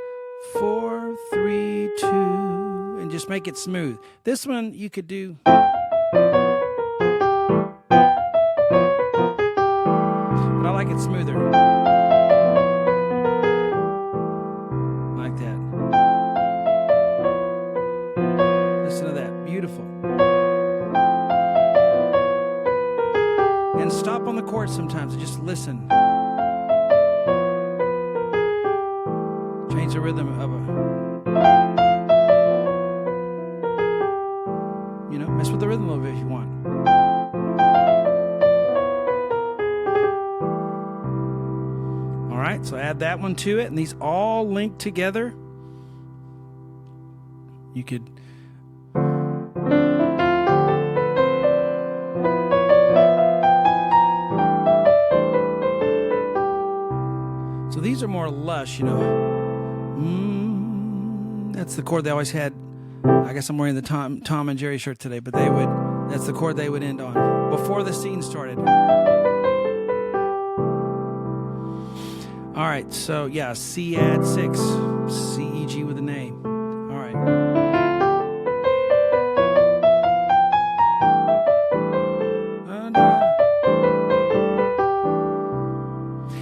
4, 3, 2. And just make it smooth. This one you could do. But I like it smoother. Like that. Listen to that. Beautiful. And stop on the chord sometimes and just listen. Change the rhythm of a... You know, mess with the rhythm a little bit if you want. All right, so add that one to it, and these all link together. You could... So these are more lush, you know. That's the chord they always had. I guess I'm wearing the Tom and Jerry shirt today, but they would. That's the chord they would end on before the scene started. All right, so yeah, C add 6, C E G with an A. All right.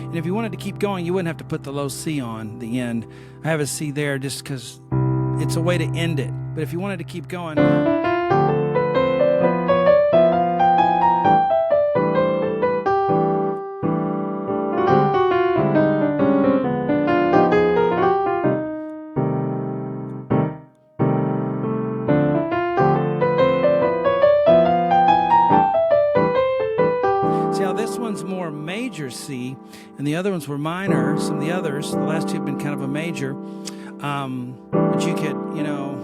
And if you wanted to keep going, you wouldn't have to put the low C on the end. I have a C there just because it's a way to end it. But if you wanted to keep going... See how this one's more major C, and the other ones were minor. Some of the others, the last two have been kind of a major. But you could, you know...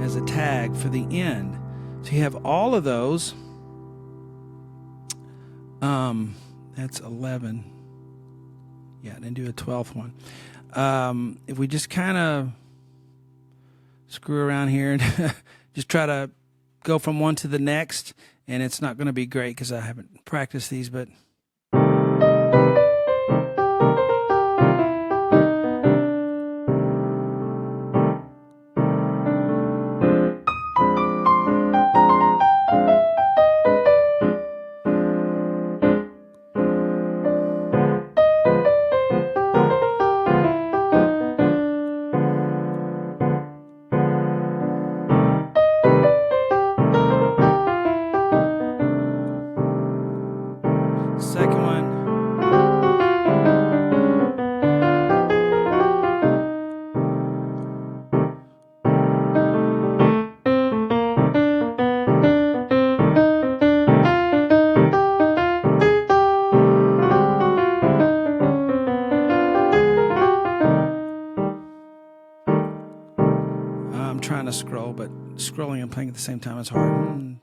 as a tag for the end. So you have all of those. That's 11. Yeah, I didn't do a 12th one. If we just kind of screw around here and just try to go from one to the next, and it's not going to be great because I haven't practiced these, but... Second one. I'm trying to scroll, but scrolling and playing at the same time is hard.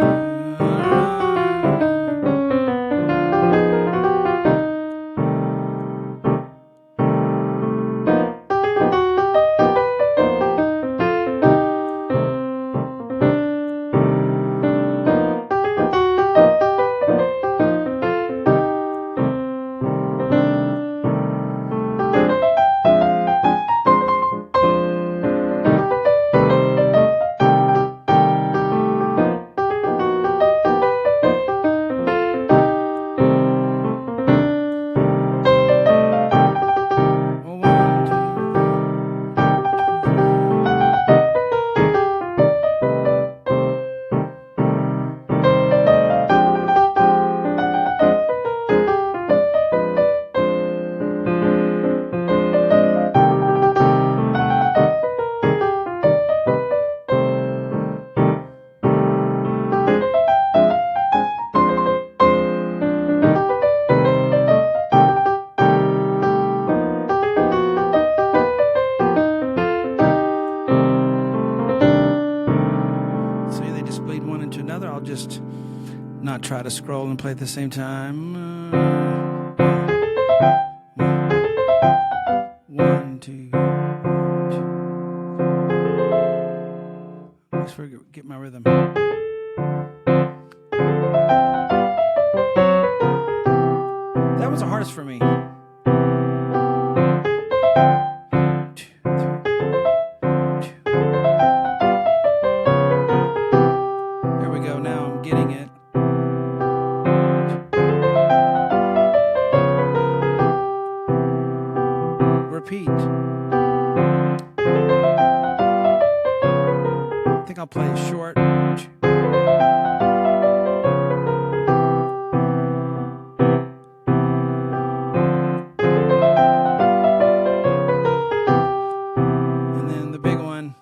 not try to scroll and play at the same time. 1, 2, 2. Let's get my rhythm. That was the hardest for me. 2, 3, 2. There we go. Now I'm getting it. Repeat. I think I'll play it short. And then the big one.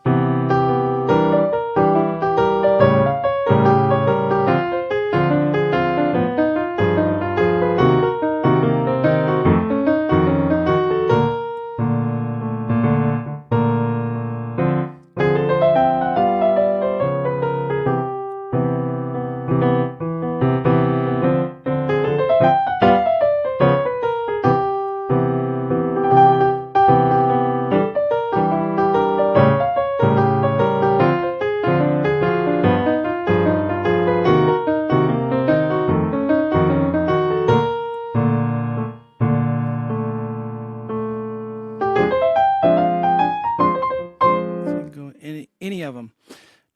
Any of them.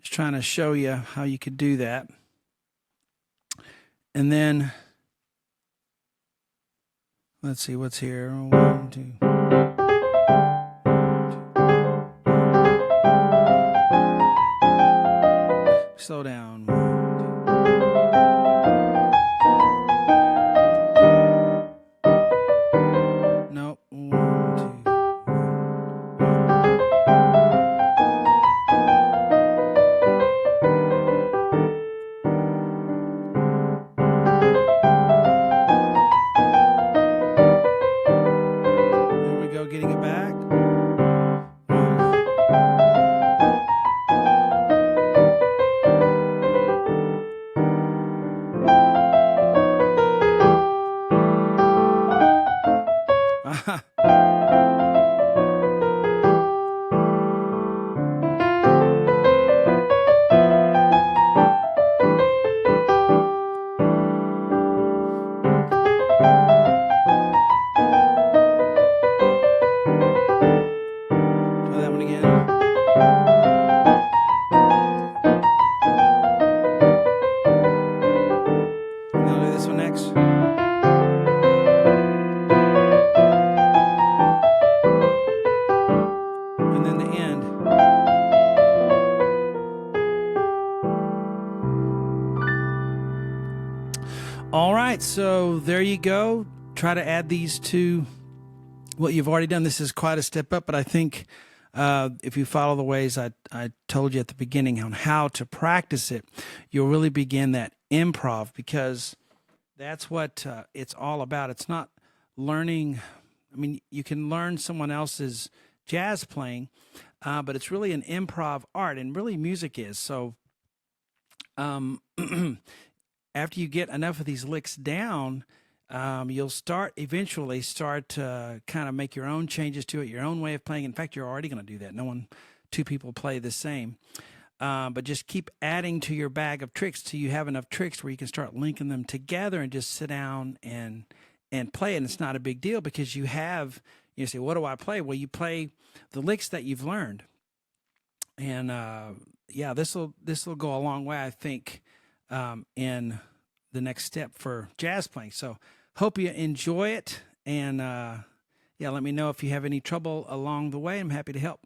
Just trying to show you how you could do that. And then let's see what's here. 1, 2. Slow down. 1, 2. Nope. 1, 2. Getting it back. 1. And then the end. All right, so there you go. Try to add these to what you've already done. This is quite a step up, but I think if you follow the ways I told you at the beginning on how to practice it, you'll really begin that improv, because that's what it's all about. It's not learning. I mean, you can learn someone else's jazz playing, but it's really an improv art, and really music is. So after you get enough of these licks down, you'll eventually start to kind of make your own changes to it, your own way of playing. In fact, you're already going to do that. Two people play the same. But just keep adding to your bag of tricks till you have enough tricks where you can start linking them together and just sit down and play it. And it's not a big deal, because you say, what do I play? Well, you play the licks that you've learned. And yeah, this will go a long way, I think, in the next step for jazz playing. So hope you enjoy it. And yeah, let me know if you have any trouble along the way. I'm happy to help.